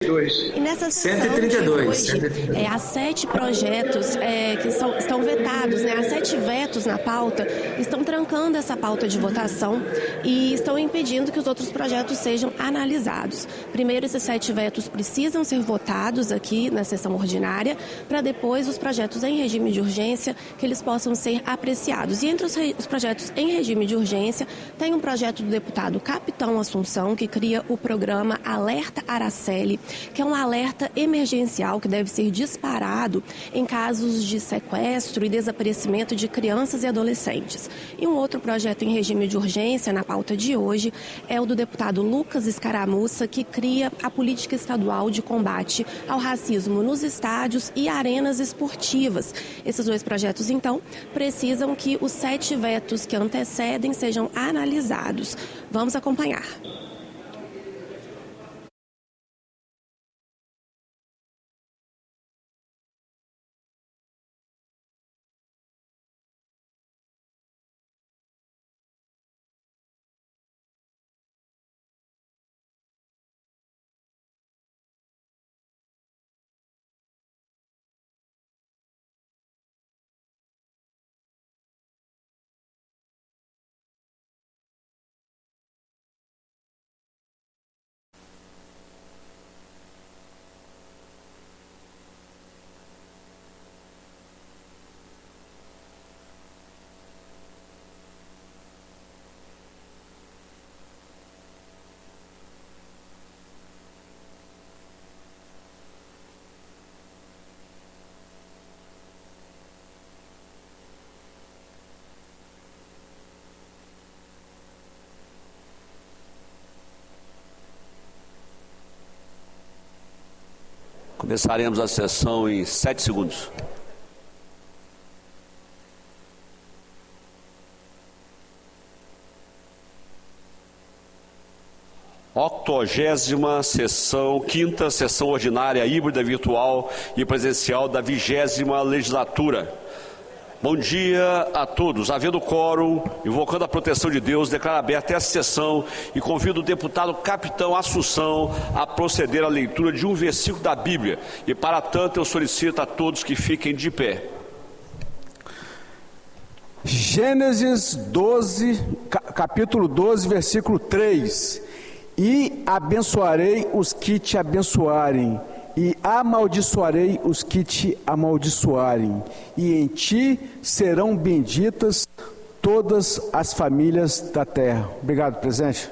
E nessa sessão 132, de hoje, há 7 projetos que estão vetados, há 7 vetos na pauta, estão trancando essa pauta de votação e estão impedindo que os outros projetos sejam analisados. Primeiro, esses 7 vetos precisam ser votados aqui na sessão ordinária, para depois os projetos em regime de urgência, que eles possam ser apreciados. E entre os projetos em regime de urgência, tem um projeto do deputado Capitão Assunção, que cria o programa Alerta Araceli, que é um alerta emergencial que deve ser disparado em casos de sequestro e desaparecimento de crianças e adolescentes. E um outro projeto em regime de urgência na pauta de hoje é o do deputado Lucas Escaramuça, que cria a política estadual de combate ao racismo nos estádios e arenas esportivas. Esses 2 projetos, então, precisam que os 7 vetos que antecedem sejam analisados. Vamos acompanhar. Começaremos a sessão em 7 segundos. Octogésima sessão, 5ª sessão ordinária híbrida virtual e presencial da 20ª legislatura. Bom dia a todos. Havendo quórum, invocando a proteção de Deus, declaro aberta essa sessão e convido o deputado Capitão Assunção a proceder à leitura de um versículo da Bíblia. E para tanto eu solicito a todos que fiquem de pé. Gênesis 12, capítulo 12, versículo 3. E abençoarei os que te abençoarem, e amaldiçoarei os que te amaldiçoarem, e em ti serão benditas todas as famílias da terra. Obrigado, presidente.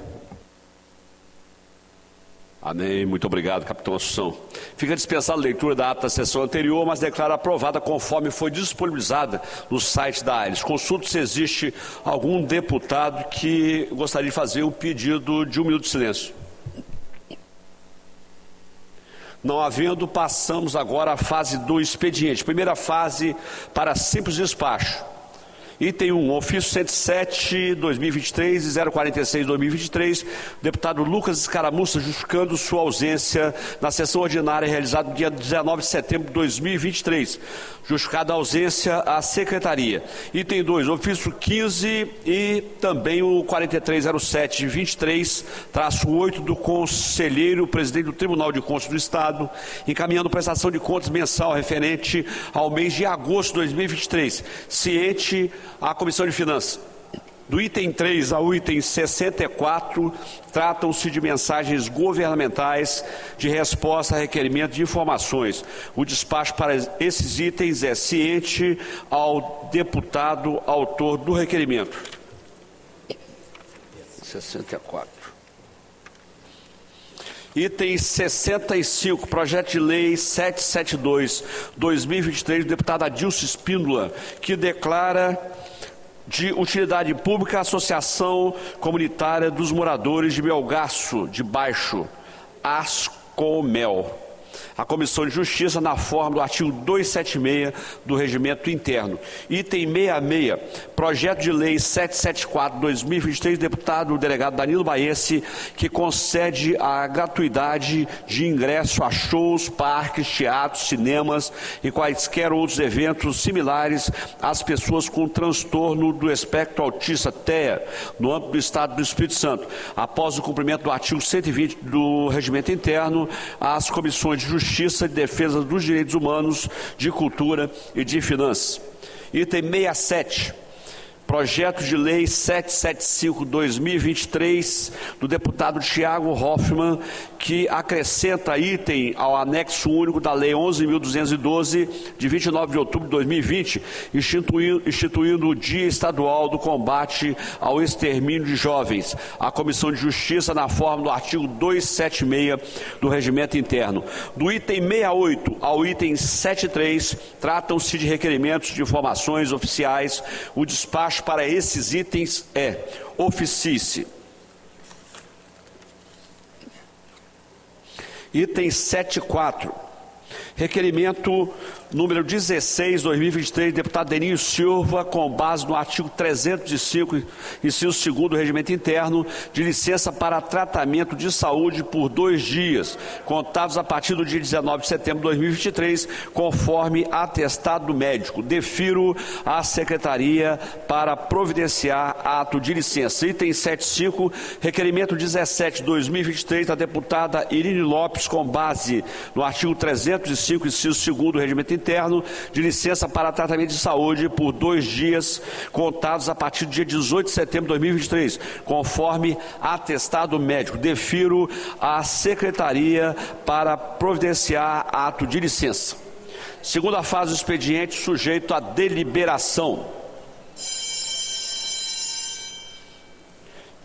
Amém. Muito obrigado, capitão Assunção. Fica dispensada a leitura da ata da sessão anterior, mas declaro aprovada conforme foi disponibilizada no site da AIRES. Consulto se existe algum deputado que gostaria de fazer um pedido de 1 minuto de silêncio. Não havendo, passamos agora à fase do expediente. Primeira fase para simples despacho. Item 1, ofício 107/2023 e 046/2023, deputado Lucas Escaramuça, justificando sua ausência na sessão ordinária realizada no dia 19 de setembro de 2023. Justificada a ausência à secretaria. Item 2, ofício 15 e também o 4307/23-8 do conselheiro presidente do Tribunal de Contas do Estado, encaminhando prestação de contas mensal referente ao mês de agosto de 2023, ciente à Comissão de Finanças. Do item 3 ao item 64, tratam-se de mensagens governamentais de resposta a requerimento de informações. O despacho para esses itens é ciente ao deputado autor do requerimento. 64. Item 65, projeto de lei 772/2023, do deputado Adilson Espíndola, que declara de utilidade pública a Associação Comunitária dos Moradores de Melgaço de Baixo, ASCOMEL. a Comissão de Justiça na forma do artigo 276 do Regimento Interno. Item 66, projeto de lei 774/2023, deputado delegado Danilo Baesse, que concede a gratuidade de ingresso a shows, parques, teatros, cinemas e quaisquer outros eventos similares às pessoas com transtorno do espectro autista, TEA, no âmbito do Estado do Espírito Santo, após o cumprimento do artigo 120 do Regimento Interno, às comissões de Justiça, de Defesa dos Direitos Humanos, de Cultura e de Finanças. Item 67. Projeto de lei 775/2023 do deputado Tiago Hoffmann, que acrescenta item ao anexo único da lei 11.212, de 29 de outubro de 2020, instituindo o Dia Estadual do Combate ao Extermínio de Jovens. A Comissão de Justiça na forma do artigo 276 do Regimento Interno. Do item 68 ao item 73, tratam-se de requerimentos de informações oficiais. O despacho para esses itens é: oficie-se. Item 74. Requerimento número 16/2023, deputado Deninho Silva, com base no artigo 305, inciso 2º do Regimento Interno, de licença para tratamento de saúde por 2 dias, contados a partir do dia 19 de setembro de 2023, conforme atestado do médico. Defiro à Secretaria para providenciar ato de licença. Item 75, requerimento 17/2023, da deputada Irine Lopes, com base no artigo 305, inciso 2º do Regimento Interno, de licença para tratamento de saúde por 2 dias, contados a partir do dia 18 de setembro de 2023, conforme atestado médico. Defiro à Secretaria para providenciar ato de licença. Segunda fase do expediente, sujeito à deliberação.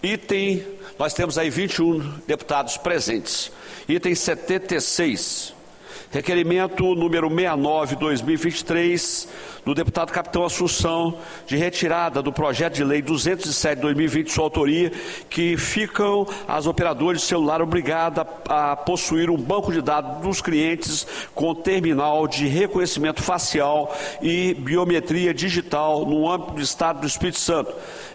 Item, nós temos aí 21 deputados presentes. Item 76. Requerimento número 69/2023, do deputado Capitão Assunção, de retirada do projeto de lei 207/2020, sua autoria, que ficam as operadoras de celular obrigadas a possuir um banco de dados dos clientes com terminal de reconhecimento facial e biometria digital no âmbito do Estado do Espírito Santo.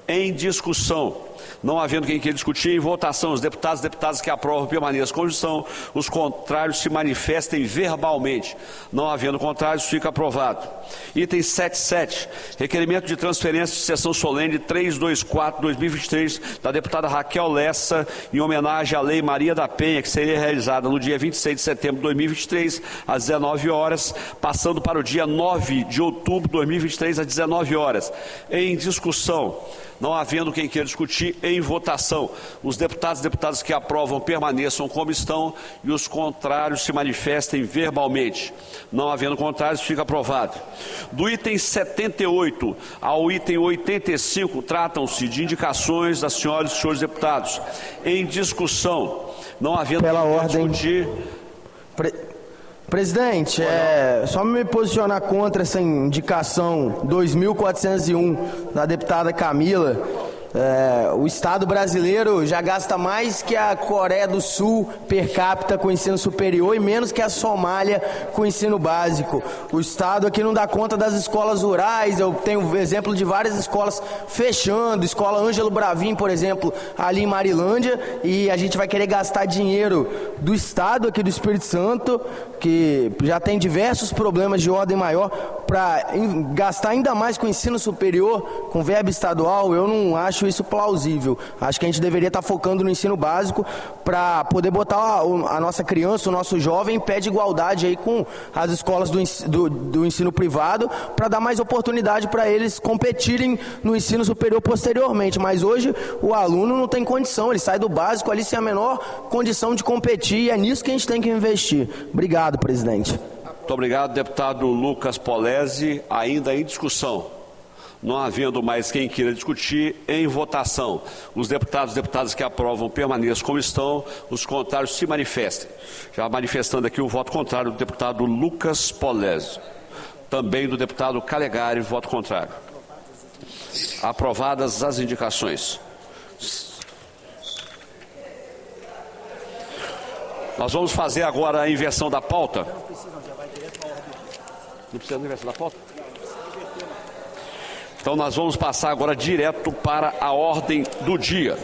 Em discussão. Não havendo quem queira discutir, em votação, os deputados e deputadas que aprovam permaneçam com condição, os contrários se manifestem verbalmente. Não havendo contrários, fica aprovado. Item 77, requerimento de transferência de sessão solene 324/2023, da deputada Raquel Lessa, em homenagem à Lei Maria da Penha, que seria realizada no dia 26 de setembro de 2023, às 19 horas, passando para o dia 9 de outubro de 2023, às 19 horas. Em discussão. Não havendo quem queira discutir, em votação, os deputados e deputadas que aprovam permaneçam como estão e os contrários se manifestem verbalmente. Não havendo contrários, fica aprovado. Do item 78 ao item 85, tratam-se de indicações das senhoras e senhores deputados. Em discussão, não havendo pela quem ordem discutir... Presidente, só me posicionar contra essa indicação 2401 da deputada Camila. O Estado brasileiro já gasta mais que a Coreia do Sul per capita com ensino superior e menos que a Somália com ensino básico. O Estado aqui não dá conta das escolas rurais. Eu tenho exemplo de várias escolas fechando, escola Ângelo Bravin, por exemplo, ali em Marilândia, e a gente vai querer gastar dinheiro do Estado aqui do Espírito Santo, que já tem diversos problemas de ordem maior, para gastar ainda mais com ensino superior, com verba estadual. Eu não acho isso plausível. Acho que a gente deveria estar focando no ensino básico para poder botar a nossa criança, o nosso jovem em pé de igualdade aí com as escolas do ensino privado, para dar mais oportunidade para eles competirem no ensino superior posteriormente. Mas hoje o aluno não tem condição, ele sai do básico ali sem a menor condição de competir, e é nisso que a gente tem que investir. Obrigado, presidente. Muito obrigado, deputado Lucas Polese. Ainda em discussão. Não havendo mais quem queira discutir, em votação, os deputados e deputadas que aprovam permaneçam como estão, os contrários se manifestem. Já manifestando aqui o voto contrário do deputado Lucas Polese. Também do deputado Calegari, voto contrário. Aprovadas as indicações. Nós vamos fazer agora a inversão da pauta. Não precisa de inversão da pauta? Então nós vamos passar agora direto para a ordem do dia.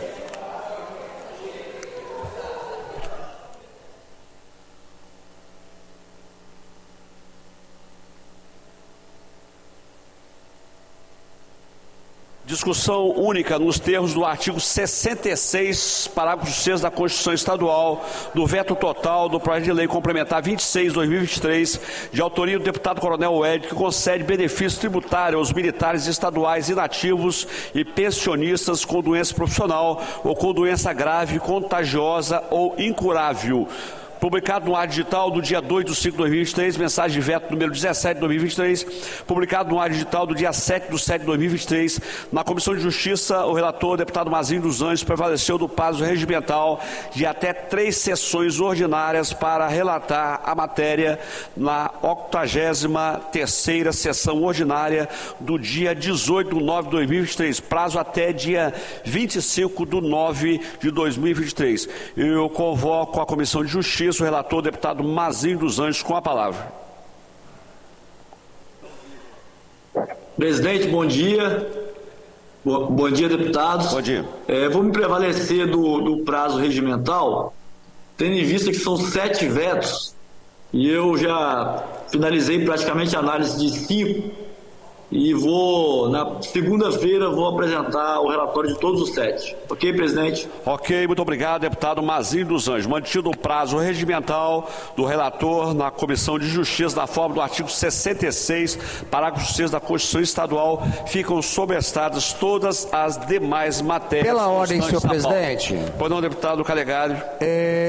Discussão única nos termos do artigo 66, parágrafo 6 da Constituição Estadual, do veto total do projeto de lei complementar 26/2023, de autoria do deputado Coronel Hélio, que concede benefício tributário aos militares estaduais inativos e pensionistas com doença profissional ou com doença grave, contagiosa ou incurável. Publicado no ar digital do dia 2/5/2023, mensagem de veto número 17/2023, publicado no ar digital do dia 7/7/2023. Na Comissão de Justiça, o relator, o deputado Mazinho dos Anjos, prevaleceu do prazo regimental de até 3 sessões ordinárias para relatar a matéria na 83ª sessão ordinária do dia 18/9/2023, prazo até dia 25/9/2023. Eu convoco a Comissão de Justiça, o relator, o deputado Mazinho dos Anjos, com a palavra. Presidente, bom dia. Bom dia, deputados. Bom dia. Vou me prevalecer do prazo regimental, tendo em vista que são 7 vetos, e eu já finalizei praticamente a análise de 5, e na segunda-feira, vou apresentar o relatório de todos os 7. Ok, presidente? Ok, muito obrigado, deputado Mazinho dos Anjos. Mantido o prazo regimental do relator na Comissão de Justiça, na forma do artigo 66, parágrafo 6 da Constituição Estadual, ficam sobrestadas todas as demais matérias. Pela ordem, senhor presidente. Pois não, deputado Calegari.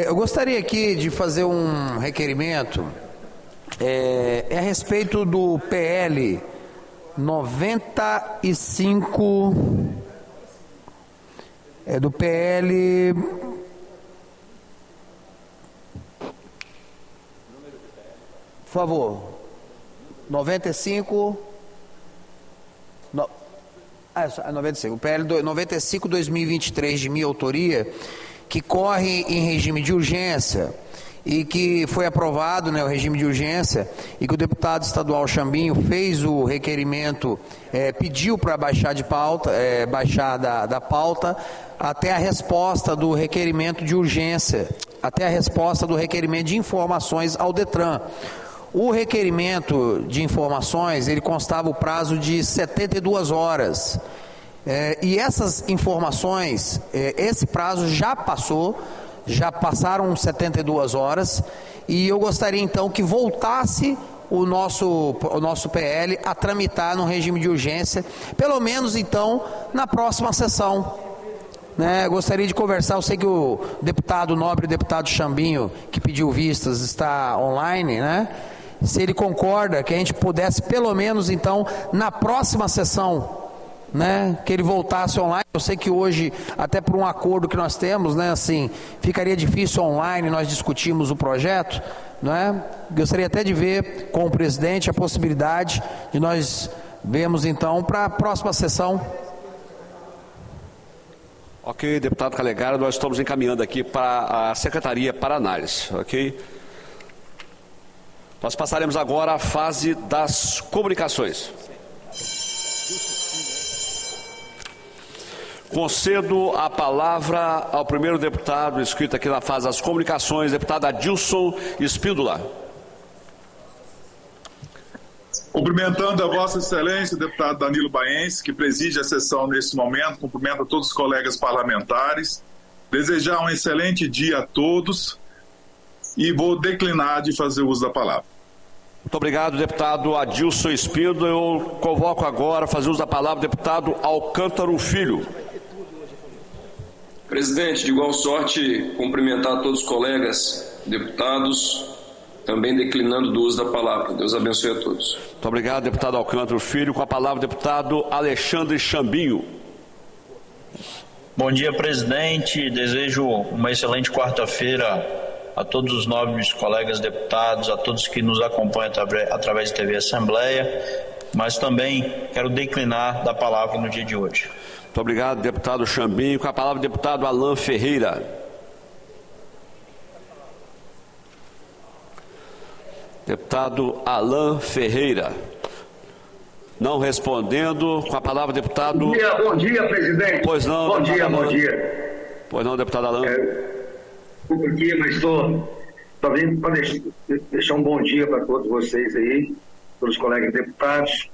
Eu gostaria aqui de fazer um requerimento a respeito do PL 95, do PL, por favor, 95, 95, o PL 95/2023 de minha autoria, que corre em regime de urgência e que foi aprovado, o regime de urgência, e que o deputado estadual Chambinho fez o requerimento, pediu para baixar de pauta, baixar da pauta, até a resposta do requerimento de urgência, até a resposta do requerimento de informações ao DETRAN. O requerimento de informações, ele constava o prazo de 72 horas. E essas informações, esse prazo já passou, já passaram 72 horas, e eu gostaria então que voltasse o nosso PL a tramitar no regime de urgência, pelo menos então na próxima sessão. Gostaria de conversar, eu sei que o nobre deputado Chambinho, que pediu vistas, está online, se ele concorda que a gente pudesse pelo menos então na próxima sessão, que ele voltasse online. Eu sei que hoje, até por um acordo que nós temos, assim, ficaria difícil online nós discutirmos o projeto, Gostaria até de ver com o presidente a possibilidade de nós vermos então para a próxima sessão. Ok, deputado Calegari, nós estamos encaminhando aqui para a Secretaria para análise, ok? Nós passaremos agora à fase das comunicações. Concedo a palavra ao primeiro deputado inscrito aqui na fase das comunicações, deputado Adilson Espíndola. Cumprimentando a Vossa Excelência, deputado Danilo Baense, que preside a sessão nesse momento, cumprimento a todos os colegas parlamentares, desejar um excelente dia a todos e vou declinar de fazer uso da palavra. Muito obrigado, deputado Adilson Espíndola. Eu convoco agora a fazer uso da palavra o deputado Alcântara Filho. Presidente, de igual sorte, cumprimentar todos os colegas deputados, também declinando do uso da palavra. Deus abençoe a todos. Muito obrigado, deputado Alcântara Filho. Com a palavra, deputado Alexandre Chambinho. Bom dia, presidente. Desejo uma excelente quarta-feira a todos os nobres colegas deputados, a todos que nos acompanham através da TV Assembleia, mas também quero declinar da palavra no dia de hoje. Muito obrigado, deputado Chambinho. Com a palavra, deputado Alain Ferreira. Deputado Alain Ferreira. Não respondendo, com a palavra, deputado... Bom dia, presidente. Pois não, bom dia. Pois não, deputado Alain. Desculpa aqui, mas estou vindo para deixar um bom dia para todos vocês aí, todos os colegas deputados,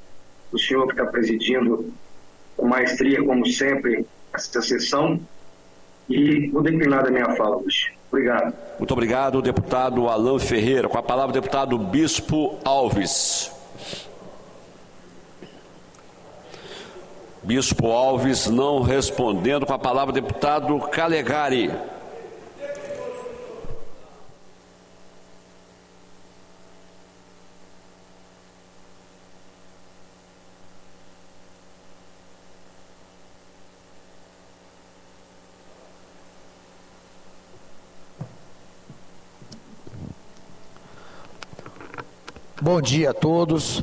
o senhor que está presidindo com maestria, como sempre, essa sessão, e vou declinar da minha fala hoje. Obrigado. Muito obrigado, deputado Alain Ferreira. Com a palavra, deputado Bispo Alves. Bispo Alves não respondendo. Com a palavra, deputado Calegari. Bom dia a todos,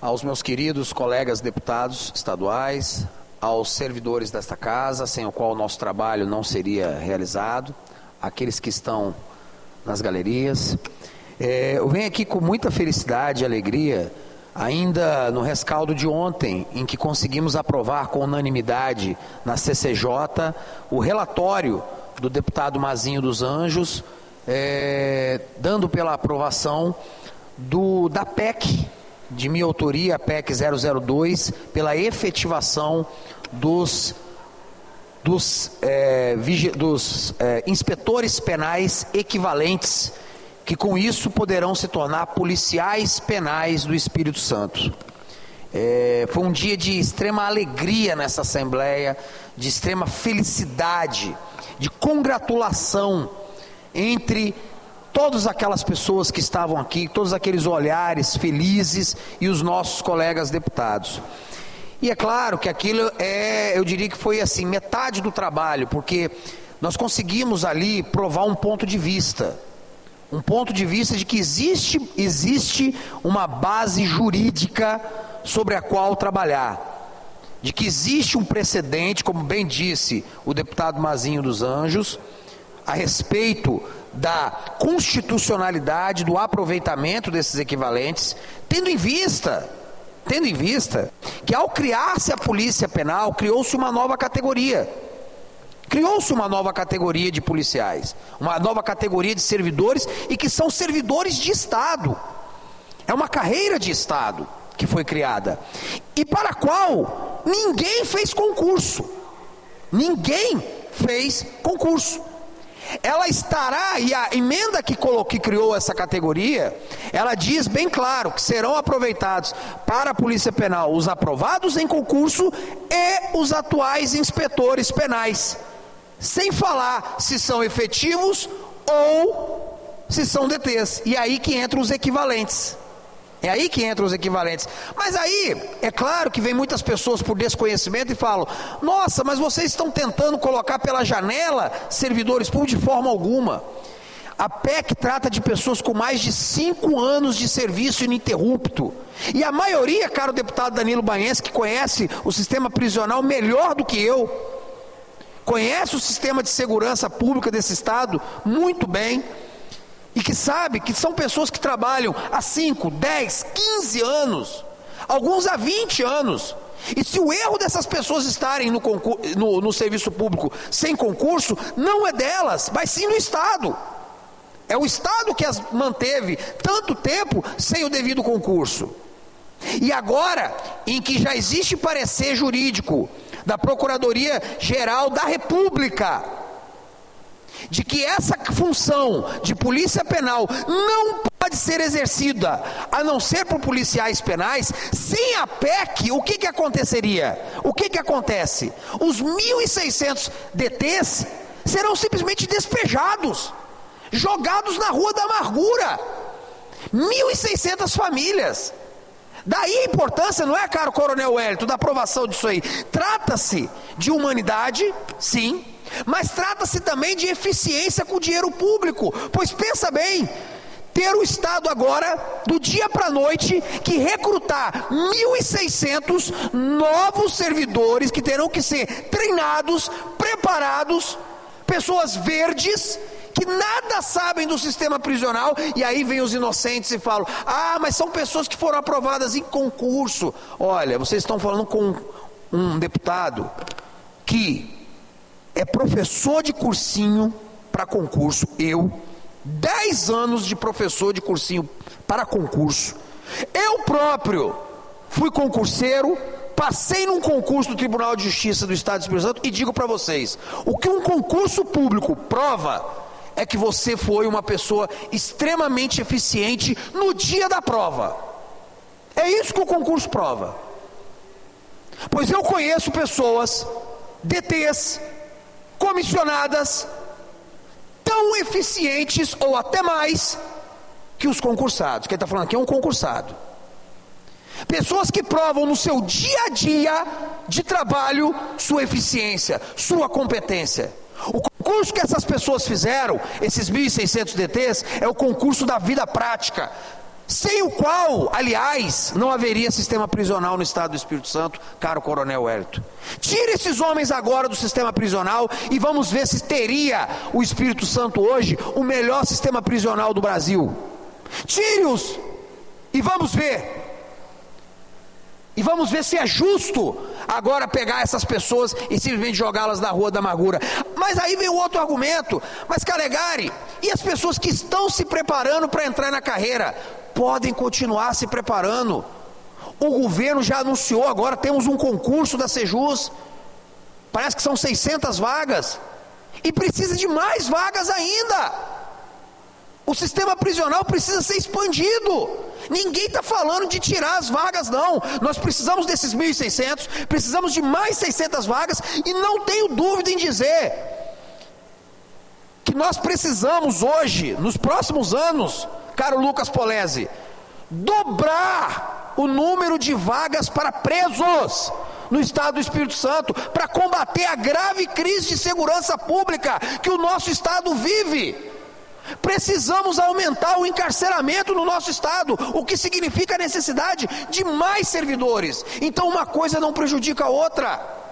aos meus queridos colegas deputados estaduais, aos servidores desta casa, sem o qual o nosso trabalho não seria realizado, aqueles que estão nas galerias. Eu venho aqui com muita felicidade e alegria, ainda no rescaldo de ontem, em que conseguimos aprovar com unanimidade na CCJ o relatório do deputado Mazinho dos Anjos, dando pela aprovação da PEC, de minha autoria, a PEC 002, pela efetivação dos inspetores penais equivalentes, que com isso poderão se tornar policiais penais do Espírito Santo. Foi um dia de extrema alegria nessa Assembleia, de extrema felicidade, de congratulação entre todas aquelas pessoas que estavam aqui, todos aqueles olhares felizes e os nossos colegas deputados. E é claro que aquilo eu diria que foi assim, metade do trabalho, porque nós conseguimos ali provar um ponto de vista de que existe uma base jurídica sobre a qual trabalhar, de que existe um precedente, como bem disse o deputado Mazinho dos Anjos, a respeito da constitucionalidade do aproveitamento desses equivalentes, tendo em vista que ao criar-se a polícia penal, criou-se uma nova categoria de policiais, uma nova categoria de servidores, e que são servidores de Estado. É uma carreira de Estado que foi criada, e para a qual ninguém fez concurso. Ela estará, e a emenda que criou essa categoria, ela diz bem claro que serão aproveitados para a Polícia Penal os aprovados em concurso e os atuais inspetores penais, sem falar se são efetivos ou se são DTs. E aí que entram os equivalentes. Mas aí, é claro que vem muitas pessoas por desconhecimento e falam: nossa, mas vocês estão tentando colocar pela janela servidores públicos? De forma alguma. A PEC trata de pessoas com mais de 5 anos de serviço ininterrupto. E a maioria, caro deputado Danilo Baense, que conhece o sistema prisional melhor do que eu, conhece o sistema de segurança pública desse Estado muito bem, e que sabe que são pessoas que trabalham há 5, 10, 15 anos, alguns há 20 anos. E se o erro dessas pessoas estarem no serviço público sem concurso, não é delas, mas sim do Estado. É o Estado que as manteve tanto tempo sem o devido concurso. E agora, em que já existe parecer jurídico da Procuradoria-Geral da República, de que essa função de polícia penal não pode ser exercida a não ser por policiais penais, sem a PEC, o que aconteceria? O que acontece? Os 1.600 DTs serão simplesmente despejados, jogados na rua da amargura. 1.600 famílias. Daí a importância, não é, caro Coronel Wellington, da aprovação disso aí. Trata-se de humanidade, sim, mas trata-se também de eficiência com o dinheiro público. Pois pensa bem, ter o Estado agora, do dia para a noite, que recrutar 1.600 novos servidores que terão que ser treinados, preparados, pessoas verdes, que nada sabem do sistema prisional, e aí vem os inocentes e falam: ah, mas são pessoas que foram aprovadas em concurso. Olha, vocês estão falando com um deputado que é professor de cursinho para concurso. 10 anos de professor de cursinho para concurso. Eu próprio fui concurseiro, passei num concurso do Tribunal de Justiça do Estado do Espírito Santo, e digo para vocês, o que um concurso público prova é que você foi uma pessoa extremamente eficiente no dia da prova. É isso que o concurso prova. Pois eu conheço pessoas, DTs, comissionadas, tão eficientes ou até mais que os concursados. Quem está falando aqui é um concursado. Pessoas que provam no seu dia a dia de trabalho sua eficiência, sua competência. O concurso que essas pessoas fizeram, esses 1.600 DTs, é o concurso da vida prática, sem o qual, aliás, não haveria sistema prisional no Estado do Espírito Santo, caro Coronel Wellington. Tire esses homens agora do sistema prisional e vamos ver se teria o Espírito Santo hoje o melhor sistema prisional do Brasil. Tire-os e vamos ver. E vamos ver se é justo agora pegar essas pessoas e simplesmente jogá-las na rua da amargura. Mas aí vem o outro argumento: mas Calegari, e as pessoas que estão se preparando para entrar na carreira? Podem continuar se preparando. O governo já anunciou, agora temos um concurso da Sejus, parece que são 600 vagas, e precisa de mais vagas ainda. O sistema prisional precisa ser expandido. Ninguém está falando de tirar as vagas, não. Nós precisamos desses 1.600, precisamos de mais 600 vagas, e não tenho dúvida em dizer que nós precisamos hoje, nos próximos anos, caro Lucas Polese, dobrar o número de vagas para presos no Estado do Espírito Santo, para combater a grave crise de segurança pública que o nosso Estado vive. Precisamos aumentar o encarceramento no nosso Estado, o que significa a necessidade de mais servidores. Então uma coisa não prejudica a outra.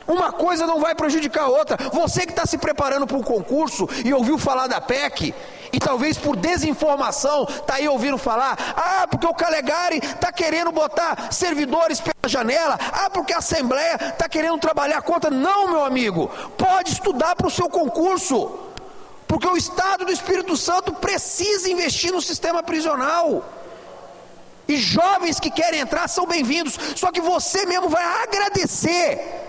Uma coisa não vai prejudicar a outra. Você que está se preparando para um concurso e ouviu falar da PEC, e talvez por desinformação está aí ouvindo falar: ah, porque o Calegari está querendo botar servidores pela janela, ah, porque a Assembleia está querendo trabalhar contra. Não, meu amigo, pode estudar para o seu concurso, porque o Estado do Espírito Santo precisa investir no sistema prisional. E jovens que querem entrar são bem-vindos, só que você mesmo vai agradecer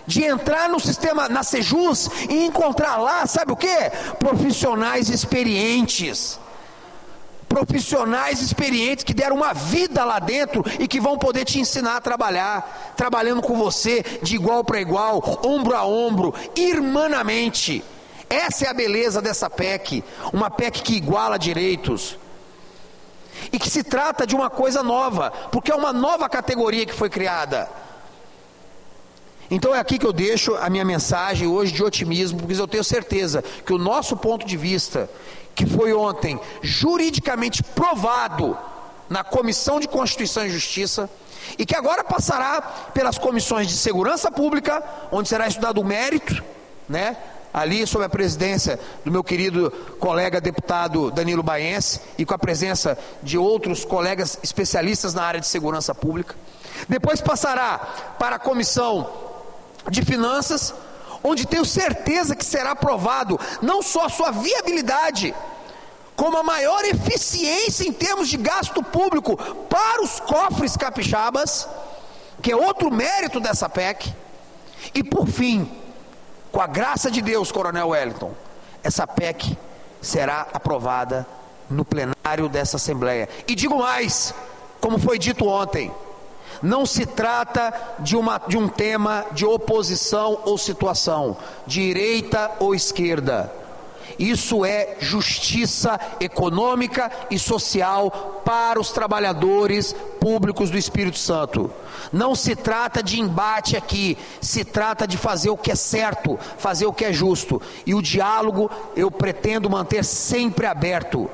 de entrar no sistema, na Sejus, e encontrar lá, sabe o que? Profissionais experientes que deram uma vida lá dentro e que vão poder te ensinar a trabalhar, trabalhando com você de igual para igual, ombro a ombro, irmanamente. Essa é a beleza dessa PEC, uma PEC que iguala direitos, e que se trata de uma coisa nova, porque é uma nova categoria que foi criada. Então é aqui que eu deixo a minha mensagem hoje de otimismo, porque eu tenho certeza que o nosso ponto de vista, que foi ontem juridicamente provado na Comissão de Constituição e Justiça, e que agora passará pelas comissões de Segurança Pública, onde será estudado o mérito, né? Ali sob a presidência do meu querido colega deputado Danilo Baense, e com a presença de outros colegas especialistas na área de segurança pública. Depois passará para a Comissão de Finanças, onde tenho certeza que será aprovado não só a sua viabilidade, como a maior eficiência em termos de gasto público para os cofres capixabas, que é outro mérito dessa PEC. E por fim, com a graça de Deus, Coronel Wellington, essa PEC será aprovada no plenário dessa Assembleia. E digo mais, como foi dito ontem, não se trata de um tema de oposição ou situação, direita ou esquerda. Isso é justiça econômica e social para os trabalhadores públicos do Espírito Santo. Não se trata de embate aqui, se trata de fazer o que é certo, fazer o que é justo. E o diálogo eu pretendo manter sempre aberto,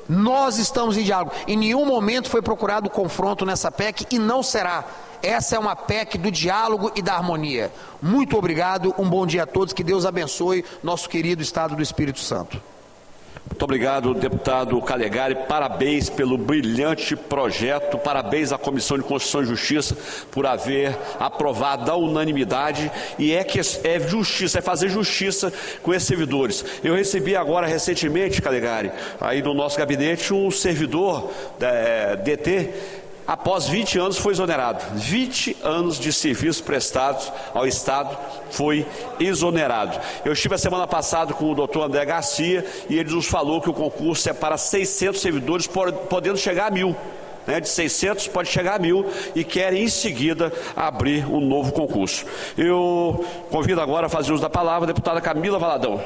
Nós estamos em diálogo. Em nenhum momento foi procurado confronto nessa PEC e não será. Essa é uma PEC do diálogo e da harmonia. Muito obrigado, um bom dia a todos, que Deus abençoe nosso querido Estado do Espírito Santo. Muito obrigado, deputado Calegari, parabéns pelo brilhante projeto, parabéns à Comissão de Constituição e Justiça por haver aprovado à unanimidade, e é justiça, é fazer justiça com esses servidores. Eu recebi agora recentemente, Calegari, aí no nosso gabinete, um servidor da DT, após 20 anos foi exonerado. 20 anos de serviços prestados ao Estado foi exonerado. Eu estive a semana passada com o doutor André Garcia e ele nos falou que o concurso é para 600 servidores, podendo chegar a 1.000. De 600 pode chegar a 1.000 e querem em seguida abrir um novo concurso. Eu convido agora a fazer uso da palavra a deputada Camila Valadão.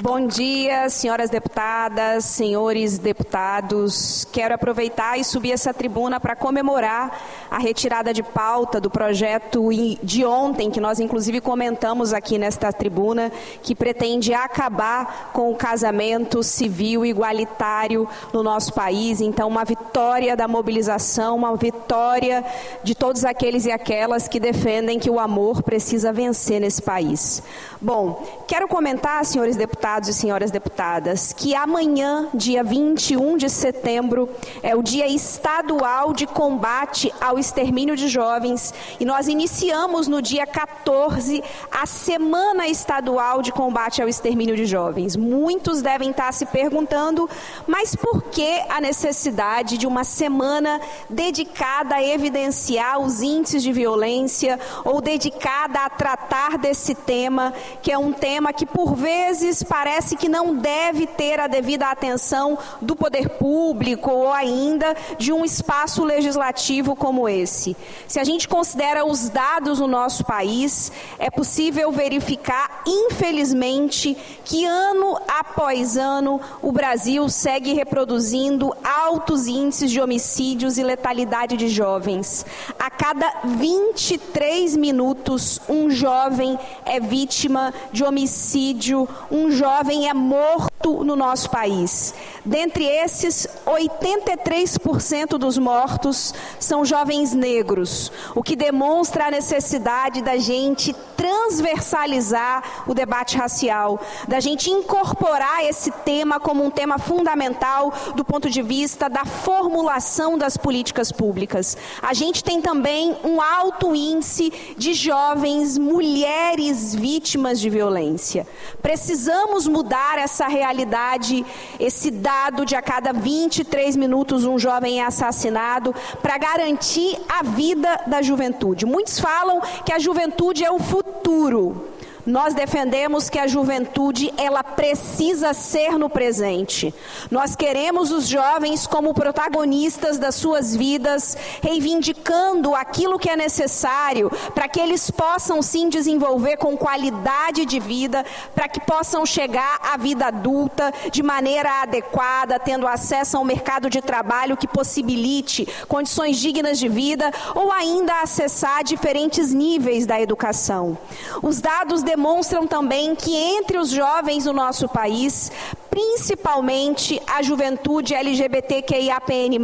Bom dia, senhoras deputadas, senhores deputados. Quero aproveitar e subir essa tribuna para comemorar a retirada de pauta do projeto de ontem, que nós inclusive comentamos aqui nesta tribuna, que pretende acabar com o casamento civil igualitário no nosso país. Então, uma vitória da mobilização, uma vitória de todos aqueles e aquelas que defendem que o amor precisa vencer nesse país. Bom, quero comentar, senhores deputados e senhoras deputadas, que amanhã, dia 21 de setembro, é o Dia Estadual de Combate ao Extermínio de Jovens, e nós iniciamos no dia 14 a Semana Estadual de Combate ao Extermínio de Jovens. Muitos devem estar se perguntando, mas por que a necessidade de uma semana dedicada a evidenciar os índices de violência ou dedicada a tratar desse tema, que é um tema que por vezes parece que não deve ter a devida atenção do poder público ou ainda de um espaço legislativo como esse. Se a gente considera os dados no nosso país, é possível verificar, infelizmente, que ano após ano o Brasil segue reproduzindo altos índices de homicídios e letalidade de jovens. A cada 23 minutos, um jovem é vítima de homicídio, um jovem é morto no nosso país. Dentre esses, 83% dos mortos são jovens negros, o que demonstra a necessidade da gente transversalizar o debate racial, da gente incorporar esse tema como um tema fundamental do ponto de vista da formulação das políticas públicas. A gente tem também um alto índice de jovens, mulheres vítimas de violência. Precisamos mudar essa realidade, esse dado de a cada 23 minutos um jovem é assassinado, para garantir a vida da juventude. Muitos falam que a juventude é o futuro. Nós defendemos que a juventude, ela precisa ser no presente. Nós queremos os jovens como protagonistas das suas vidas, reivindicando aquilo que é necessário para que eles possam sim desenvolver com qualidade de vida, para que possam chegar à vida adulta de maneira adequada, tendo acesso a um mercado de trabalho que possibilite condições dignas de vida ou ainda acessar diferentes níveis da educação. Os dados demonstram também que entre os jovens do nosso país, principalmente a juventude LGBTQIAPN+,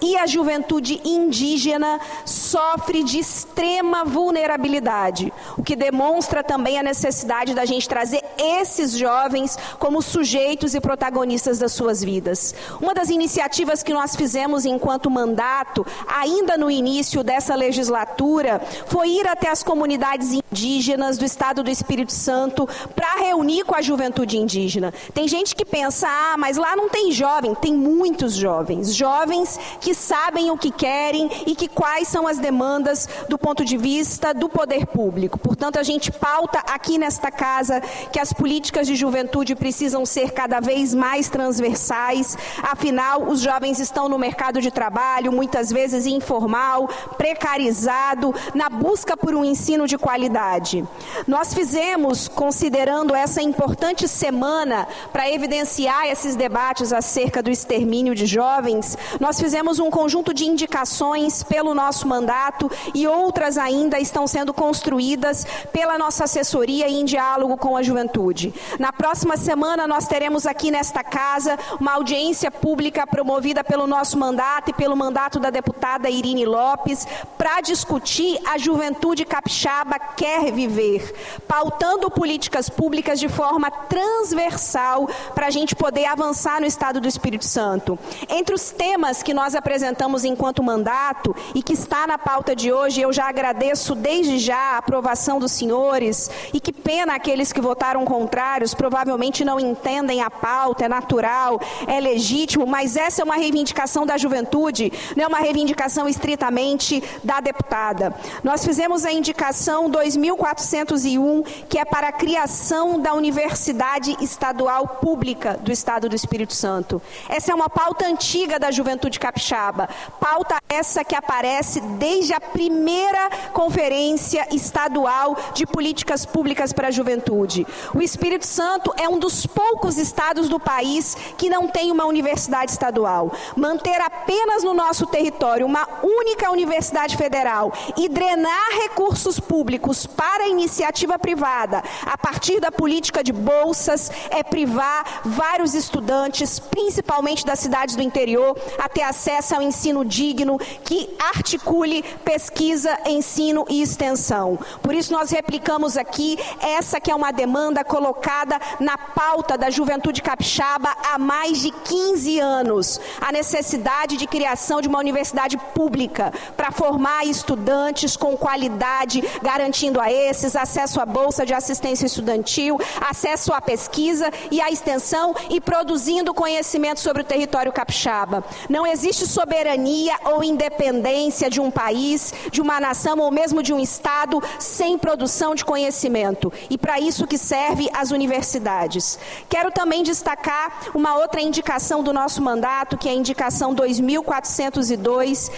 e a juventude indígena sofre de extrema vulnerabilidade, o que demonstra também a necessidade da gente trazer esses jovens como sujeitos e protagonistas das suas vidas. Uma das iniciativas que nós fizemos enquanto mandato, ainda no início dessa legislatura, foi ir até as comunidades indígenas do Estado do Espírito Santo para reunir com a juventude indígena. Tem gente gente que pensa, mas lá não tem jovem. Tem muitos jovens. Jovens que sabem o que querem e quais são as demandas do ponto de vista do poder público. Portanto, a gente pauta aqui nesta casa que as políticas de juventude precisam ser cada vez mais transversais. Afinal, os jovens estão no mercado de trabalho, muitas vezes informal, precarizado, na busca por um ensino de qualidade. Nós fizemos, considerando essa importante semana para evidenciar esses debates acerca do extermínio de jovens, nós fizemos um conjunto de indicações pelo nosso mandato e outras ainda estão sendo construídas pela nossa assessoria em diálogo com a juventude. Na próxima semana nós teremos aqui nesta casa uma audiência pública promovida pelo nosso mandato e pelo mandato da deputada Irine Lopes para discutir a juventude capixaba quer viver, pautando políticas públicas de forma transversal para a gente poder avançar no Estado do Espírito Santo. Entre os temas que nós apresentamos enquanto mandato e que está na pauta de hoje, eu já agradeço desde já a aprovação dos senhores e que pena aqueles que votaram contrários, provavelmente não entendem a pauta, é natural, é legítimo, mas essa é uma reivindicação da juventude, não é uma reivindicação estritamente da deputada. Nós fizemos a indicação 2401, que é para a criação da Universidade Estadual Pública do Estado do Espírito Santo. Essa é uma pauta antiga da juventude capixaba, pauta essa que aparece desde a primeira Conferência Estadual de Políticas Públicas para a Juventude. O Espírito Santo é um dos poucos estados do país que não tem uma universidade estadual. Manter apenas no nosso território uma única universidade federal e drenar recursos públicos para a iniciativa privada a partir da política de bolsas é privar vários estudantes, principalmente das cidades do interior, a ter acesso ao ensino digno que articule pesquisa, ensino e extensão. Por isso nós replicamos aqui essa que é uma demanda colocada na pauta da juventude capixaba há mais de 15 anos, a necessidade de criação de uma universidade pública para formar estudantes com qualidade, garantindo a esses acesso à bolsa de assistência estudantil, acesso à pesquisa e à extensão e produzindo conhecimento sobre o território capixaba. Não existe soberania ou independência de um país, de uma nação ou mesmo de um estado sem produção de conhecimento. E para isso que serve as universidades. Quero também destacar uma outra indicação do nosso mandato, que é a indicação 2402,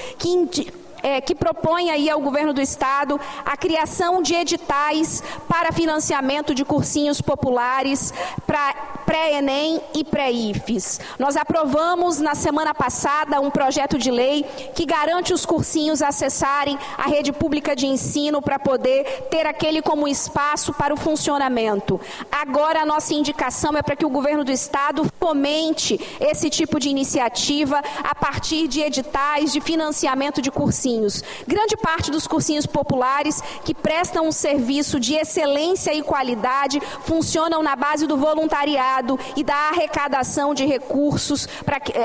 que propõe aí ao governo do estado a criação de editais para financiamento de cursinhos populares para pré-ENEM e pré-IFES. Nós aprovamos na semana passada um projeto de lei que garante os cursinhos acessarem a rede pública de ensino para poder ter aquele como espaço para o funcionamento. Agora a nossa indicação é para que o governo do estado fomente esse tipo de iniciativa a partir de editais de financiamento de cursinhos. Grande parte dos cursinhos populares que prestam um serviço de excelência e qualidade funcionam na base do voluntariado e da arrecadação de recursos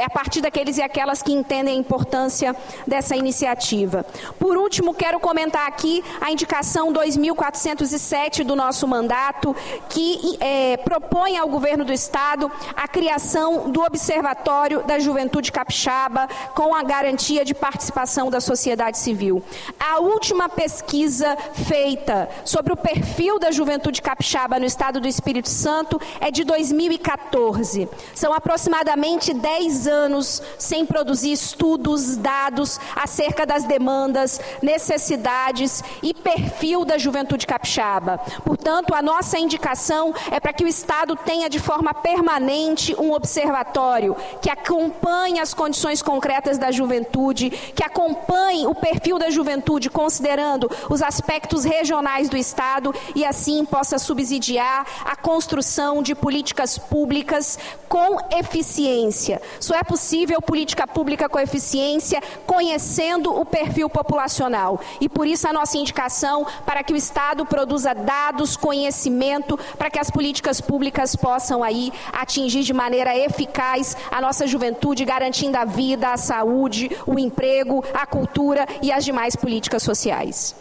a partir daqueles e aquelas que entendem a importância dessa iniciativa. Por último, quero comentar aqui a indicação 2407 do nosso mandato, que propõe ao governo do estado a criação do Observatório da Juventude Capixaba com a garantia de participação da sociedade civil. A última pesquisa feita sobre o perfil da juventude capixaba no estado do Espírito Santo é de 2014. São aproximadamente 10 anos sem produzir estudos, dados acerca das demandas, necessidades e perfil da juventude capixaba. Portanto, a nossa indicação é para que o estado tenha de forma permanente um observatório que acompanhe as condições concretas da juventude, que acompanhe o perfil da juventude, considerando os aspectos regionais do estado e assim possa subsidiar a construção de políticas públicas com eficiência. Só é possível política pública com eficiência conhecendo o perfil populacional e por isso a nossa indicação para que o estado produza dados, conhecimento, para que as políticas públicas possam aí atingir de maneira eficaz a nossa juventude, garantindo a vida, a saúde, o emprego, a cultura e as demais políticas sociais.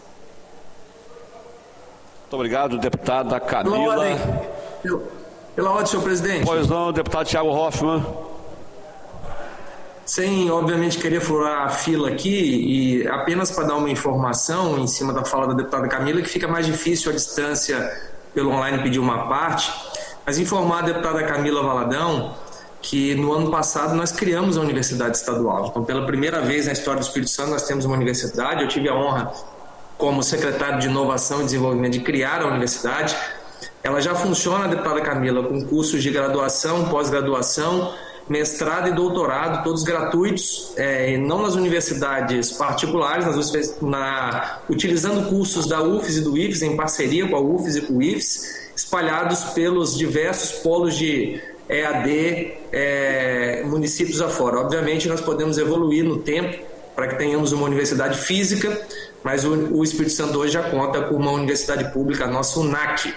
Muito obrigado, deputada Camila. Pela ordem, senhor presidente. Pois não, deputado Thiago Hoffmann. Sem, obviamente, querer furar a fila aqui, e apenas para dar uma informação em cima da fala da deputada Camila, que fica mais difícil a distância pelo online pedir uma parte, mas informar a deputada Camila Valadão que no ano passado nós criamos a Universidade Estadual. Então, pela primeira vez na história do Espírito Santo, nós temos uma universidade. Eu tive a honra, como secretário de Inovação e Desenvolvimento, de criar a universidade. Ela já funciona, a deputada Camila, com cursos de graduação, pós-graduação, mestrado e doutorado, todos gratuitos, não nas universidades particulares, utilizando cursos da UFES e do IFES, em parceria com a UFES e com o IFES, espalhados pelos diversos polos de EAD, municípios afora. Obviamente, nós podemos evoluir no tempo para que tenhamos uma universidade física, mas o Espírito Santo hoje já conta com uma universidade pública, a nossa UNAC.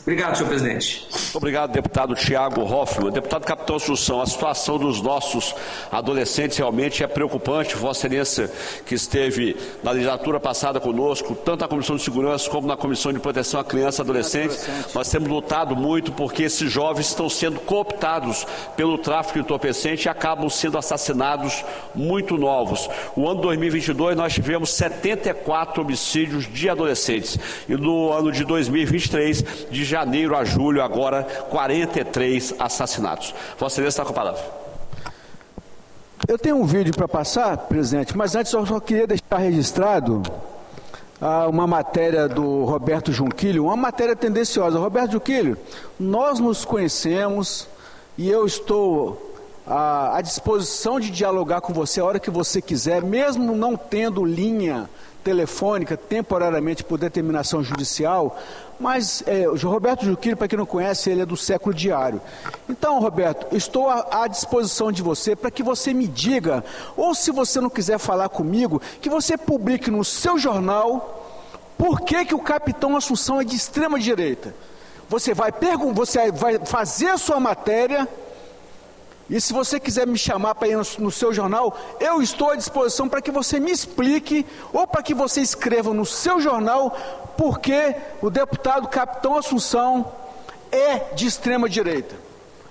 Obrigado, senhor presidente. Obrigado, deputado Thiago Hoffmann. Deputado Capitão Assunção, a situação dos nossos adolescentes realmente é preocupante. Vossa Excelência, que esteve na legislatura passada conosco, tanto na Comissão de Segurança como na Comissão de Proteção à Criança e Adolescente, nós temos lutado muito porque esses jovens estão sendo cooptados pelo tráfico de entorpecente e acabam sendo assassinados muito novos. O ano 2022 nós tivemos 74 homicídios de adolescentes e no ano de 2023, de janeiro a julho, agora 43 assassinatos. Vossa Excelência está com a palavra. Eu tenho um vídeo para passar, presidente, mas antes eu só queria deixar registrado uma matéria do Roberto Junquilho, uma matéria tendenciosa. Roberto Junquilho, nós nos conhecemos e eu estou à disposição de dialogar com você a hora que você quiser, mesmo não tendo linha telefônica temporariamente por determinação judicial, mas o Roberto Junquilho, para quem não conhece, ele é do Século Diário. Então, Roberto, estou à disposição de você para que você me diga, ou se você não quiser falar comigo, que você publique no seu jornal por que o capitão Assunção é de extrema direita. Você vai fazer a sua matéria. E se você quiser me chamar para ir no seu jornal, eu estou à disposição para que você me explique, ou para que você escreva no seu jornal, por que o deputado Capitão Assunção é de extrema direita.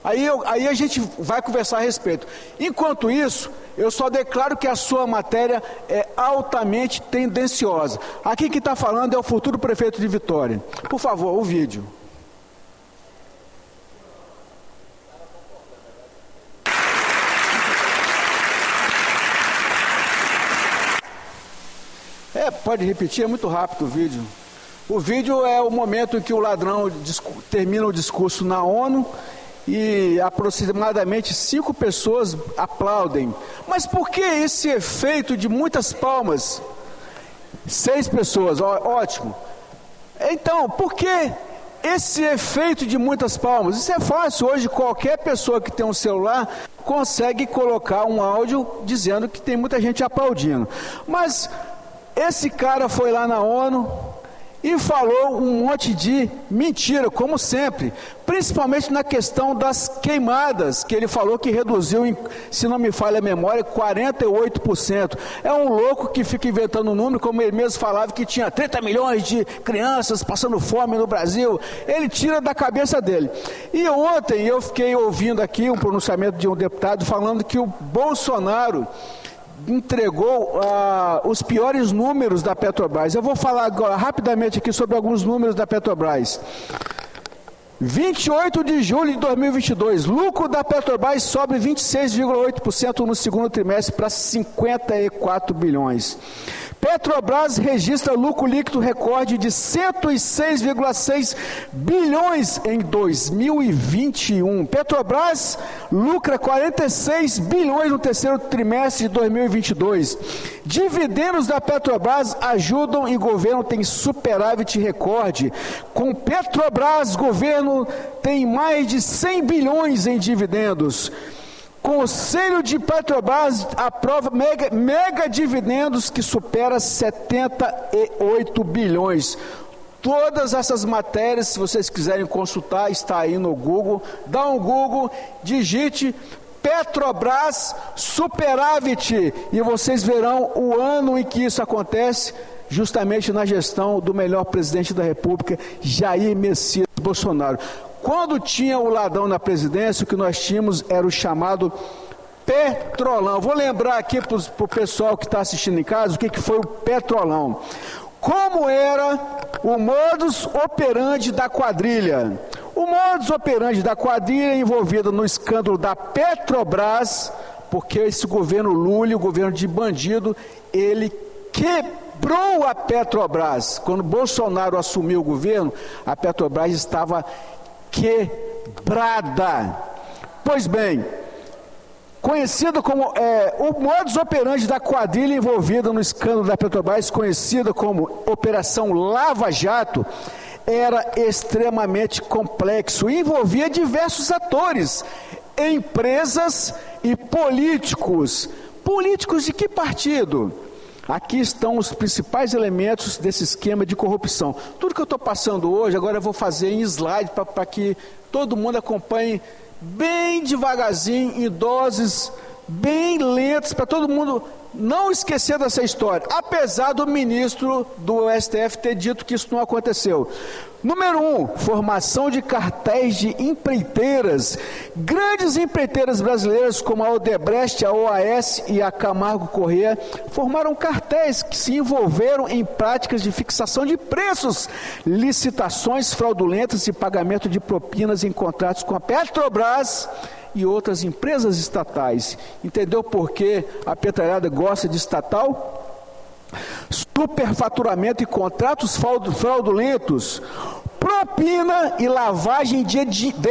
Aí a gente vai conversar a respeito. Enquanto isso, eu só declaro que a sua matéria é altamente tendenciosa. Aqui quem está falando é o futuro prefeito de Vitória. Por favor, o vídeo. Pode repetir, é muito rápido o vídeo. O vídeo é o momento em que o ladrão termina o discurso na ONU e aproximadamente 5 pessoas aplaudem. Mas por que esse efeito de muitas palmas? 6 pessoas, ótimo. Então, por que esse efeito de muitas palmas? Isso é fácil, hoje qualquer pessoa que tem um celular consegue colocar um áudio dizendo que tem muita gente aplaudindo. Mas esse cara foi lá na ONU e falou um monte de mentira, como sempre, principalmente na questão das queimadas, que ele falou que reduziu, se não me falha a memória, 48%. É um louco que fica inventando um número, como ele mesmo falava que tinha 30 milhões de crianças passando fome no Brasil. Ele tira da cabeça dele. E ontem eu fiquei ouvindo aqui um pronunciamento de um deputado falando que o Bolsonaro entregou os piores números da Petrobras. Eu vou falar agora rapidamente aqui sobre alguns números da Petrobras. 28 de julho de 2022, lucro da Petrobras sobe 26,8% no segundo trimestre para 54 bilhões. Petrobras registra lucro líquido recorde de 106,6 bilhões em 2021. Petrobras lucra 46 bilhões no terceiro trimestre de 2022. Dividendos da Petrobras ajudam e o governo tem superávit recorde. Com Petrobras, governo tem mais de 100 bilhões em dividendos. Conselho de Petrobras aprova mega dividendos que supera 78 bilhões. Todas essas matérias, se vocês quiserem consultar, está aí no Google. Dá um Google, digite Petrobras superávit e vocês verão o ano em que isso acontece, justamente na gestão do melhor presidente da República, Jair Messias Bolsonaro. Quando tinha o ladrão na presidência, o que nós tínhamos era o chamado Petrolão. Vou lembrar aqui para o pessoal que está assistindo em casa o que foi o Petrolão. Como era o modus operandi da quadrilha? O modus operandi da quadrilha envolvida no escândalo da Petrobras, porque esse governo Lula, o governo de bandido, ele quebrou a Petrobras. Quando Bolsonaro assumiu o governo, a Petrobras estava quebrada. Pois bem, conhecida como o modus operandi da quadrilha envolvida no escândalo da Petrobras, conhecida como Operação Lava Jato, era extremamente complexo e envolvia diversos atores, empresas e políticos. Políticos de que partido? Aqui estão os principais elementos desse esquema de corrupção. Tudo que eu estou passando hoje, agora eu vou fazer em slide para que todo mundo acompanhe bem devagarzinho, em doses bem lentas, para todo mundo não esquecer dessa história, apesar do ministro do STF ter dito que isso não aconteceu. Número 1, formação de cartéis de empreiteiras. Grandes empreiteiras brasileiras como a Odebrecht, a OAS e a Camargo Corrêa formaram cartéis que se envolveram em práticas de fixação de preços, licitações fraudulentas e pagamento de propinas em contratos com a Petrobras e outras empresas estatais. Entendeu por que a petralhada gosta de estatal? Superfaturamento e contratos fraudulentos, propina e lavagem de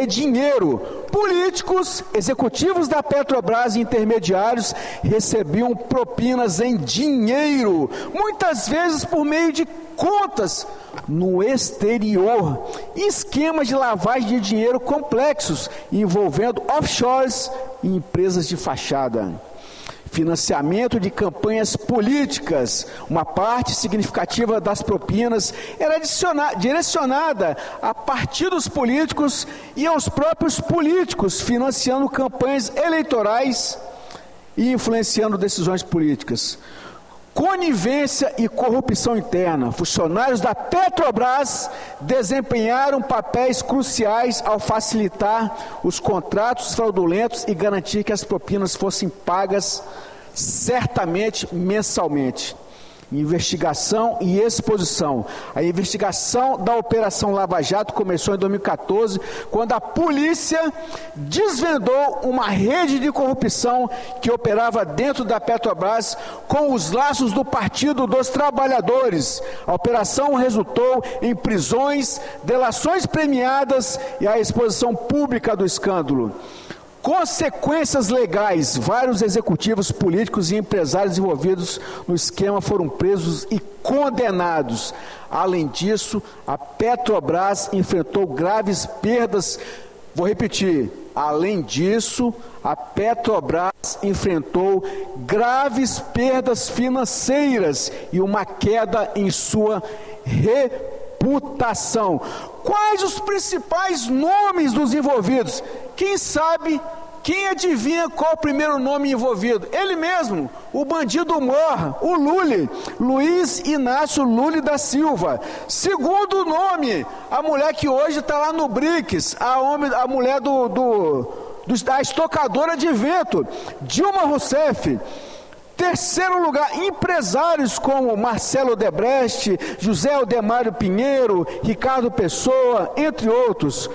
dinheiro. Políticos, executivos da Petrobras e intermediários recebiam propinas em dinheiro, muitas vezes por meio de contas no exterior. Esquemas de lavagem de dinheiro complexos, envolvendo offshores e empresas de fachada. Financiamento de campanhas políticas. Uma parte significativa das propinas era direcionada a partidos políticos e aos próprios políticos, financiando campanhas eleitorais e influenciando decisões políticas. Conivência e corrupção interna. Funcionários da Petrobras desempenharam papéis cruciais ao facilitar os contratos fraudulentos e garantir que as propinas fossem pagas certamente mensalmente. Investigação e exposição. A investigação da Operação Lava Jato começou em 2014, quando a polícia desvendou uma rede de corrupção que operava dentro da Petrobras com os laços do Partido dos Trabalhadores. A operação resultou em prisões, delações premiadas e a exposição pública do escândalo. Consequências legais. Vários executivos políticos e empresários envolvidos no esquema foram presos e condenados. Além disso, a Petrobras enfrentou graves perdas. Vou repetir. Além disso, a Petrobras enfrentou graves perdas financeiras e uma queda em sua reputação. Quais os principais nomes dos envolvidos? Quem sabe, quem adivinha qual o primeiro nome envolvido? Ele mesmo, o bandido mor, o Lula, Luiz Inácio Lula da Silva. Segundo nome, a mulher que hoje está lá no BRICS, a mulher da estocadora de vento, Dilma Rousseff. Terceiro lugar, empresários como Marcelo Odebrecht, José Aldemário Pinheiro, Ricardo Pessoa, entre outros.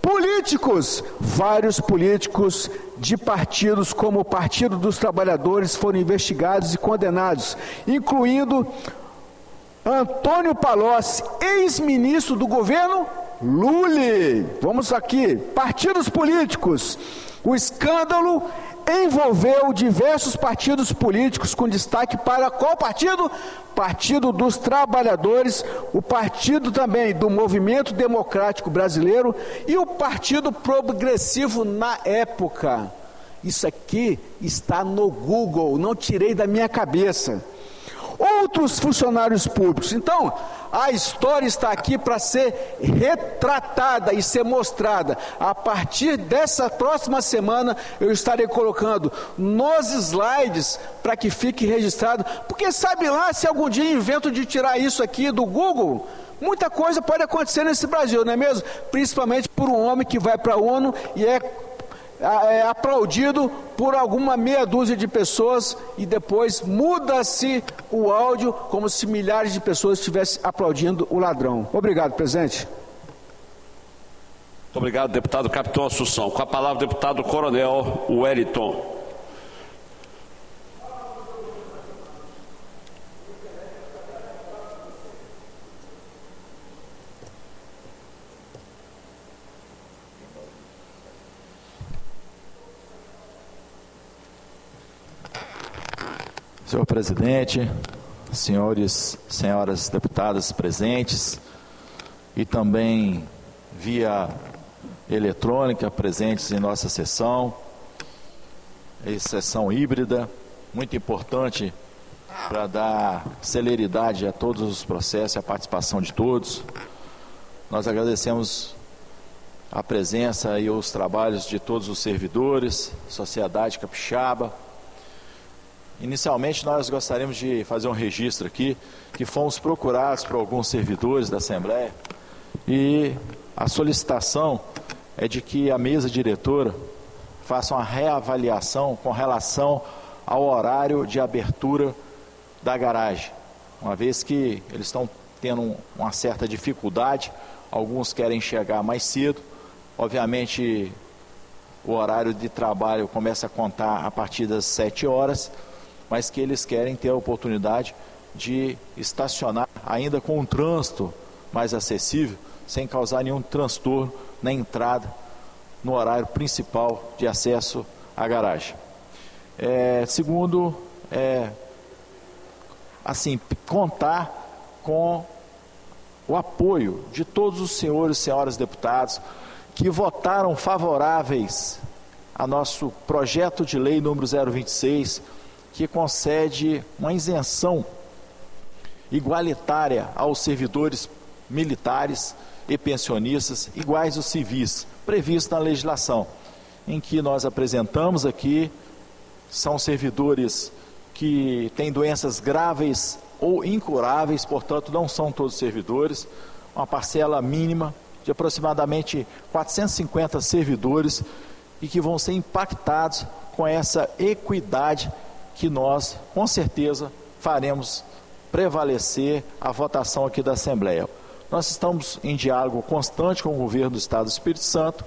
Políticos, vários políticos de partidos como o Partido dos Trabalhadores foram investigados e condenados, incluindo Antônio Palocci, ex-ministro do governo Lula. Vamos aqui, partidos políticos. O escândalo envolveu diversos partidos políticos, com destaque para qual partido? Partido dos Trabalhadores, o partido também do Movimento Democrático Brasileiro e o Partido Progressivo na época. Isso aqui está no Google, não tirei da minha cabeça. Outros funcionários públicos. Então, a história está aqui para ser retratada e ser mostrada. A partir dessa próxima semana, eu estarei colocando nos slides para que fique registrado. Porque sabe lá se algum dia invento de tirar isso aqui do Google? Muita coisa pode acontecer nesse Brasil, não é mesmo? Principalmente por um homem que vai para a ONU e é aplaudido por alguma meia dúzia de pessoas e depois muda-se o áudio como se milhares de pessoas estivessem aplaudindo o ladrão. Obrigado, presidente. Muito obrigado, deputado Capitão Assunção. Com a palavra, o deputado Coronel Wellington. Senhor presidente, senhores, senhoras deputadas presentes e também via eletrônica presentes em nossa sessão, sessão híbrida, muito importante para dar celeridade a todos os processos e a participação de todos. Nós agradecemos a presença e os trabalhos de todos os servidores, sociedade capixaba. Inicialmente, nós gostaríamos de fazer um registro aqui, que fomos procurados por alguns servidores da Assembleia e a solicitação é de que a mesa diretora faça uma reavaliação com relação ao horário de abertura da garagem, uma vez que eles estão tendo uma certa dificuldade, alguns querem chegar mais cedo, obviamente o horário de trabalho começa a contar a partir das 7 horas, mas que eles querem ter a oportunidade de estacionar ainda com um trânsito mais acessível, sem causar nenhum transtorno na entrada no horário principal de acesso à garagem. Segundo, contar com o apoio de todos os senhores e senhoras deputados que votaram favoráveis a nosso projeto de lei número 026, que concede uma isenção igualitária aos servidores militares e pensionistas, iguais aos civis, previsto na legislação, em que nós apresentamos aqui, são servidores que têm doenças graves ou incuráveis, portanto não são todos servidores, uma parcela mínima de aproximadamente 450 servidores e que vão ser impactados com essa equidade que nós, com certeza, faremos prevalecer a votação aqui da Assembleia. Nós estamos em diálogo constante com o governo do Estado do Espírito Santo,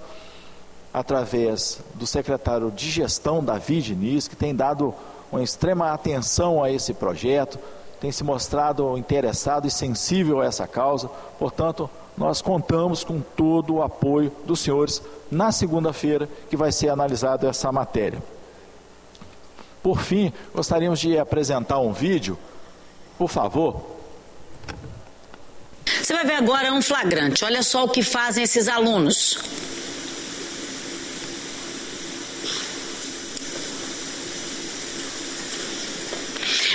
através do secretário de Gestão, Davi Diniz, que tem dado uma extrema atenção a esse projeto, tem se mostrado interessado e sensível a essa causa, portanto, nós contamos com todo o apoio dos senhores na segunda-feira, que vai ser analisada essa matéria. Por fim, gostaríamos de apresentar um vídeo, por favor. Você vai ver agora um flagrante. Olha só o que fazem esses alunos.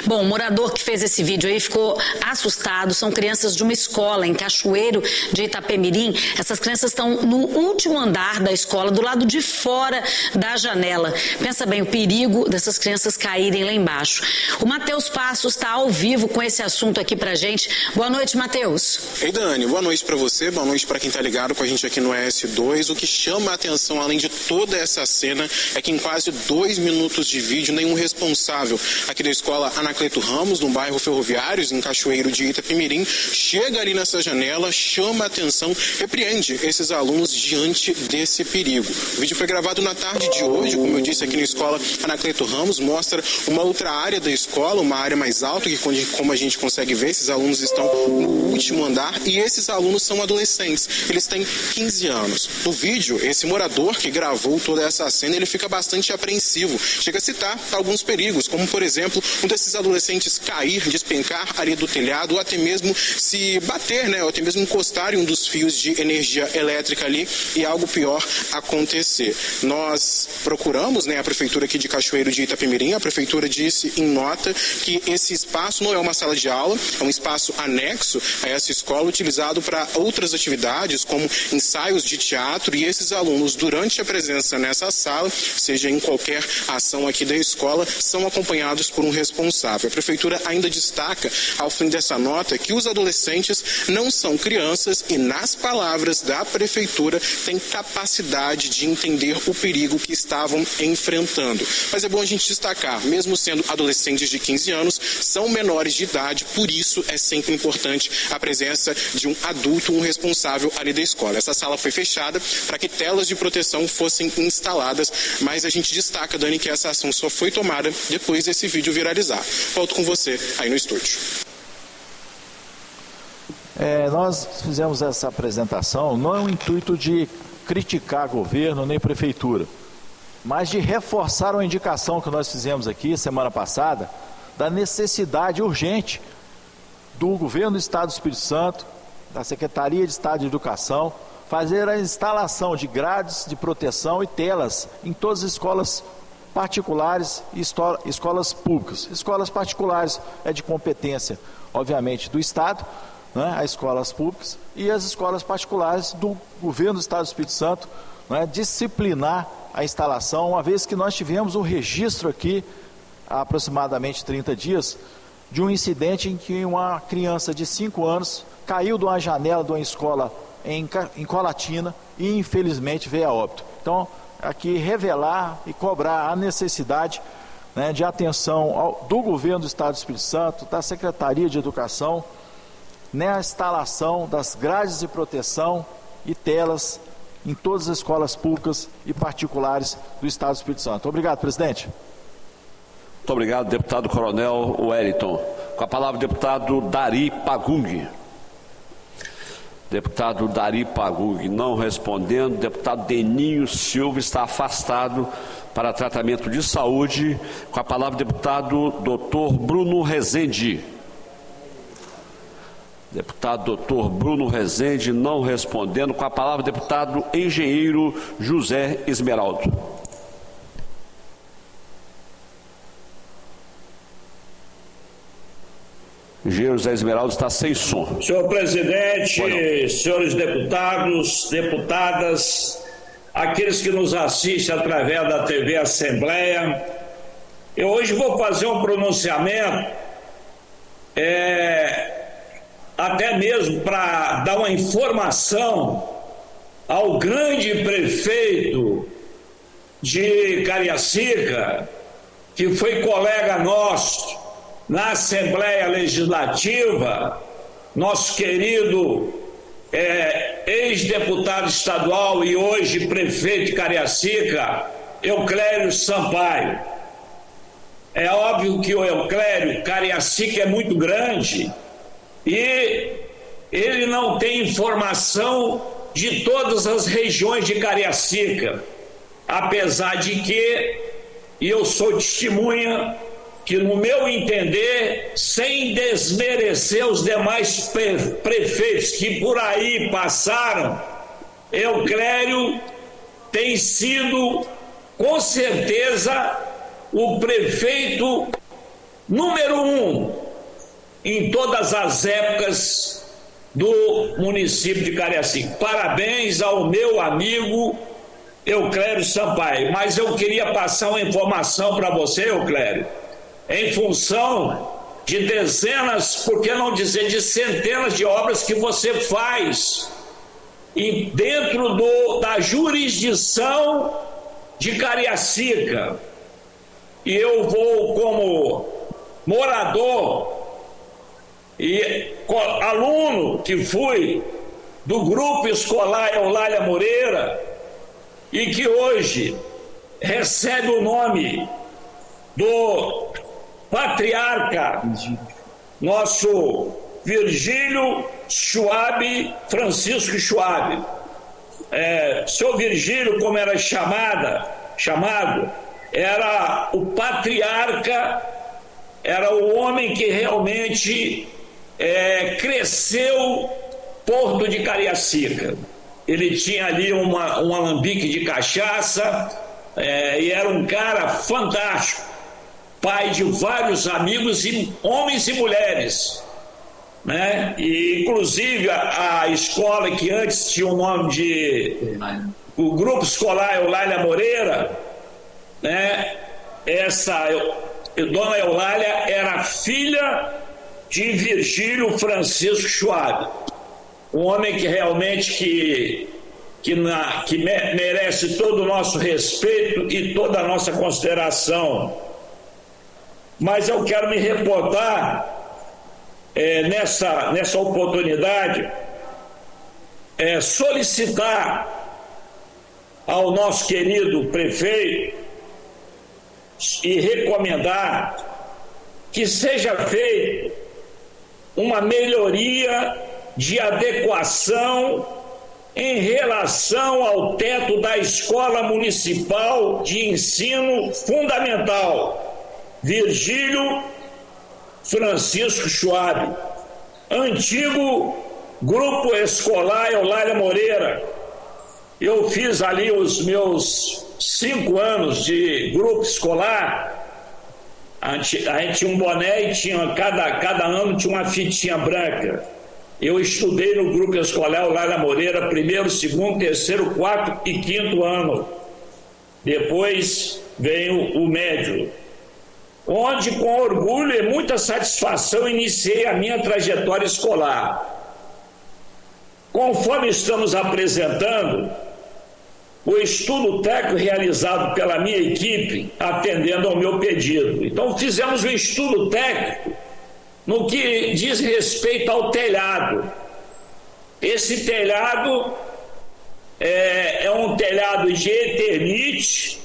Bom, o morador que fez esse vídeo aí ficou assustado. São crianças de uma escola em Cachoeiro de Itapemirim. Essas crianças estão no último andar da escola, do lado de fora da janela. Pensa bem, o perigo dessas crianças caírem lá embaixo. O Matheus Passos está ao vivo com esse assunto aqui pra gente. Boa noite, Matheus. Ei, Dani, boa noite para você, boa noite para quem tá ligado com a gente aqui no ES2. O que chama a atenção, além de toda essa cena, é que em quase 2 minutos de vídeo, nenhum responsável aqui da escola Anacleto Ramos, no bairro Ferroviários, em Cachoeiro de Itapemirim, chega ali nessa janela, chama a atenção, repreende esses alunos diante desse perigo. O vídeo foi gravado na tarde de hoje, como eu disse, aqui na escola Anacleto Ramos, mostra uma outra área da escola, uma área mais alta, que como a gente consegue ver, esses alunos estão no último andar e esses alunos são adolescentes, eles têm 15 anos. No vídeo, esse morador que gravou toda essa cena, ele fica bastante apreensivo, chega a citar alguns perigos, como por exemplo, um desses adolescentes cair, despencar ali do telhado, ou até mesmo se bater, né, ou até mesmo encostar em um dos fios de energia elétrica ali e algo pior acontecer. Nós procuramos, né, a prefeitura aqui de Cachoeiro de Itapemirim, a prefeitura disse em nota que esse espaço não é uma sala de aula, é um espaço anexo a essa escola, utilizado para outras atividades, como ensaios de teatro, e esses alunos, durante a presença nessa sala, seja em qualquer ação aqui da escola, são acompanhados por um responsável. responsável. A Prefeitura ainda destaca, ao fim dessa nota, que os adolescentes não são crianças e, nas palavras da Prefeitura, têm capacidade de entender o perigo que estavam enfrentando. Mas é bom a gente destacar, mesmo sendo adolescentes de 15 anos, são menores de idade, por isso é sempre importante a presença de um adulto, um responsável ali da escola. Essa sala foi fechada para que telas de proteção fossem instaladas, mas a gente destaca, Dani, que essa ação só foi tomada depois desse vídeo viralizar. Volto com você aí no estúdio. Nós fizemos essa apresentação não é um intuito de criticar governo nem prefeitura, mas de reforçar uma indicação que nós fizemos aqui semana passada, da necessidade urgente do governo do Estado do Espírito Santo, da Secretaria de Estado de Educação, fazer a instalação de grades de proteção e telas em todas as escolas particulares e escolas públicas. Escolas particulares é de competência, obviamente, do Estado, né, as escolas públicas, e as escolas particulares do governo do Estado do Espírito Santo, né, disciplinar a instalação, uma vez que nós tivemos um registro aqui, há aproximadamente 30 dias, de um incidente em que uma criança de 5 anos caiu de uma janela de uma escola em Colatina e infelizmente veio a óbito. Então, aqui revelar e cobrar a necessidade, né, de atenção do governo do Estado do Espírito Santo, da Secretaria de Educação, na instalação das grades de proteção e telas em todas as escolas públicas e particulares do Estado do Espírito Santo. Obrigado, presidente. Muito obrigado, deputado Coronel Wellington. Com a palavra, o deputado Dari Pagung. Deputado Dari Pagung não respondendo. Deputado Deninho Silva está afastado para tratamento de saúde. Com a palavra, o deputado Dr. Bruno Rezende. Deputado Dr. Bruno Rezende não respondendo. Com a palavra, o deputado engenheiro José Esmeraldo. Engenheiro José Esmeraldo está sem som. Senhor presidente, senhores deputados, deputadas, aqueles que nos assistem através da TV Assembleia, eu hoje vou fazer um pronunciamento, até mesmo para dar uma informação ao grande prefeito de Cariacica, que foi colega nosso na Assembleia Legislativa, nosso querido ex-deputado estadual e hoje prefeito de Cariacica, Euclério Sampaio. É óbvio que o Euclério, Cariacica é muito grande e ele não tem informação de todas as regiões de Cariacica, apesar de que, e eu sou testemunha, que no meu entender, sem desmerecer os demais prefeitos que por aí passaram, Euclério tem sido, com certeza, o prefeito número 1 em todas as épocas do município de Cariacica. Parabéns ao meu amigo Euclério Sampaio. Mas eu queria passar uma informação para você, Euclério, em função de dezenas, por que não dizer de centenas de obras que você faz dentro da jurisdição de Cariacica. E eu vou, como morador e aluno que fui do grupo escolar Eulália Moreira e que hoje recebe o nome do patriarca, nosso Virgílio Schwab, Francisco Schwab. Seu Virgílio, como era chamado, era o patriarca, era o homem que realmente cresceu Porto de Cariacica. Ele tinha ali um alambique de cachaça e era um cara fantástico, pai de vários amigos, homens e mulheres, né? E inclusive a escola que antes tinha o nome de o Grupo Escolar Eulália Moreira, né? Dona Eulália era filha de Virgílio Francisco Schwab, um homem que realmente merece todo o nosso respeito e toda a nossa consideração. Mas eu quero me reportar nessa oportunidade, solicitar ao nosso querido prefeito e recomendar que seja feita uma melhoria de adequação em relação ao teto da Escola Municipal de Ensino Fundamental Virgílio Francisco Schwab, antigo Grupo Escolar Eulália Moreira. Eu fiz ali os meus 5 anos de grupo escolar. A gente tinha um boné e tinha, cada ano tinha uma fitinha branca. Eu estudei no Grupo Escolar Eulália Moreira, 1º, 2º, 3º, 4º e 5º ano. Depois veio o médio, onde com orgulho e muita satisfação iniciei a minha trajetória escolar. Conforme estamos apresentando, o estudo técnico realizado pela minha equipe, atendendo ao meu pedido. Então, fizemos um estudo técnico no que diz respeito ao telhado. Esse telhado é um telhado de eternite,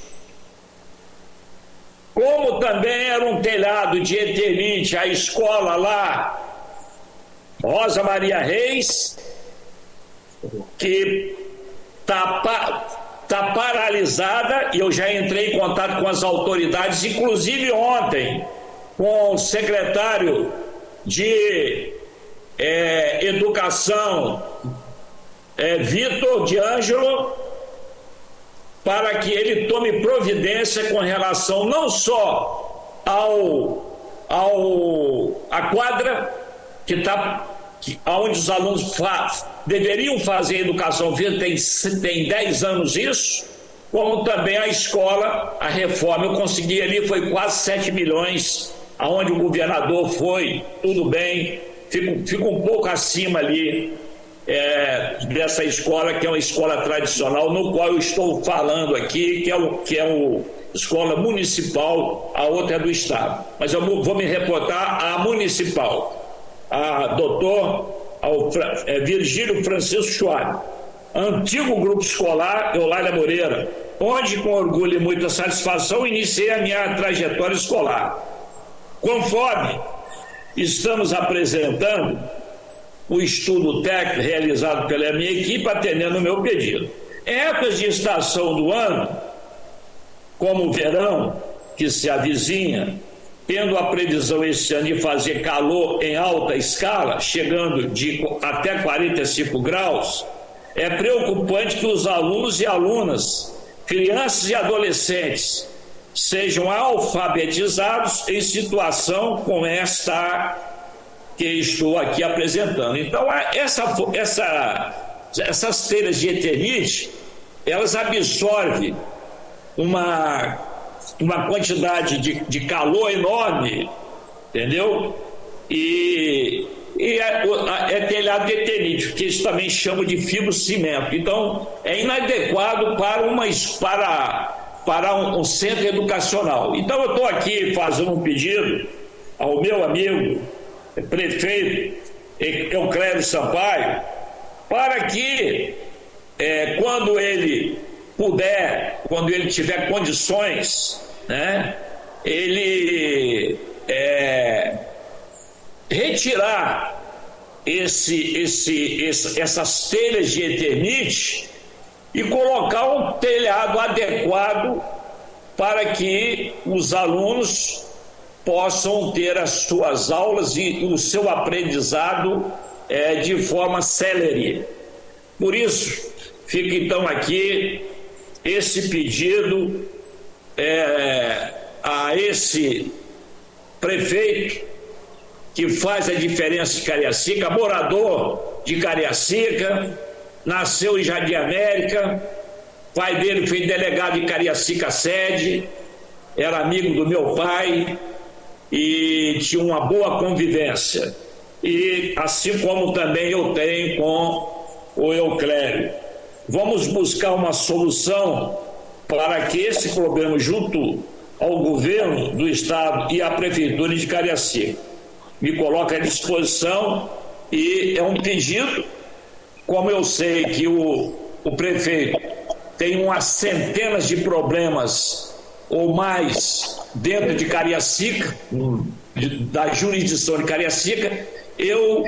como também era um telhado de eternite a escola lá, Rosa Maria Reis, que está paralisada, e eu já entrei em contato com as autoridades, inclusive ontem, com o secretário de Educação, Vitor de Ângelo, para que ele tome providência com relação não só à quadra onde os alunos deveriam fazer educação física, tem 10 anos isso, como também a escola, a reforma. Eu consegui ali, foi quase 7 milhões, aonde o governador foi, tudo bem, fico um pouco acima ali dessa escola, que é uma escola tradicional, no qual eu estou falando aqui, que é o escola municipal, a outra é do estado. Mas eu vou me reportar à municipal, a Virgílio Francisco Schwab, antigo grupo escolar Eulália Moreira, onde com orgulho e muita satisfação iniciei a minha trajetória escolar. Conforme estamos apresentando o estudo técnico realizado pela minha equipe, atendendo o meu pedido. Em épocas de estação do ano, como o verão, que se avizinha, tendo a previsão esse ano de fazer calor em alta escala, chegando até 45 graus, é preocupante que os alunos e alunas, crianças e adolescentes, sejam alfabetizados em situação como esta que estou aqui apresentando. Então, essas telhas de eternite, elas absorvem uma quantidade de calor enorme, entendeu? E é telhado de eternite, que eles também chamam de fibrocimento. Então, é inadequado para um centro educacional. Então, eu estou aqui fazendo um pedido ao meu amigo prefeito Euclério Sampaio, para que quando ele puder, quando ele tiver condições, né, ele retirar essas telhas de eternite e colocar um telhado adequado para que os alunos possam ter as suas aulas e o seu aprendizado de forma célere. Por isso, fica então aqui esse pedido a esse prefeito que faz a diferença de Cariacica, morador de Cariacica, nasceu em Jardim América, pai dele foi delegado em Cariacica sede, era amigo do meu pai, e tinha uma boa convivência. E assim como também eu tenho com o Euclério. Vamos buscar uma solução para que esse problema, junto ao governo do Estado e à Prefeitura de Cariacica, me coloque à disposição, e é um pedido, como eu sei que o prefeito tem umas centenas de problemas ou mais dentro de Cariacica, da jurisdição de Cariacica, eu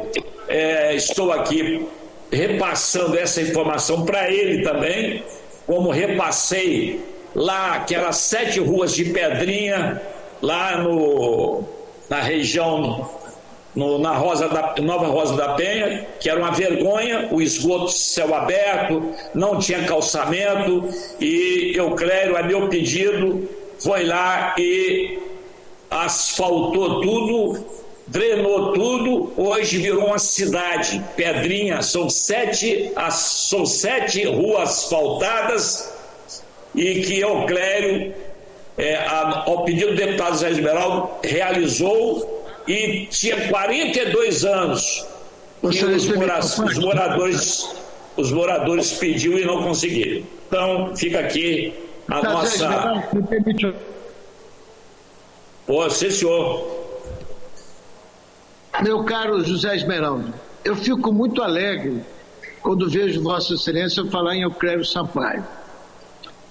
estou aqui repassando essa informação para ele também, como repassei lá aquelas 7 ruas de pedrinha, lá na região, na Nova Rosa da Penha, que era uma vergonha, o esgoto céu aberto, não tinha calçamento, e Euclério, a meu pedido, foi lá e asfaltou tudo, drenou tudo, hoje virou uma cidade. Pedrinha, são 7 ruas asfaltadas, e que Euclério, ao pedido do deputado Zé Esmeraldo, realizou, e tinha 42 anos que os moradores pediu e não conseguiram. Então fica aqui a nossa... Sim, senhor. Meu caro José Esmeraldo, eu fico muito alegre quando vejo Vossa Excelência falar em Euclério Sampaio.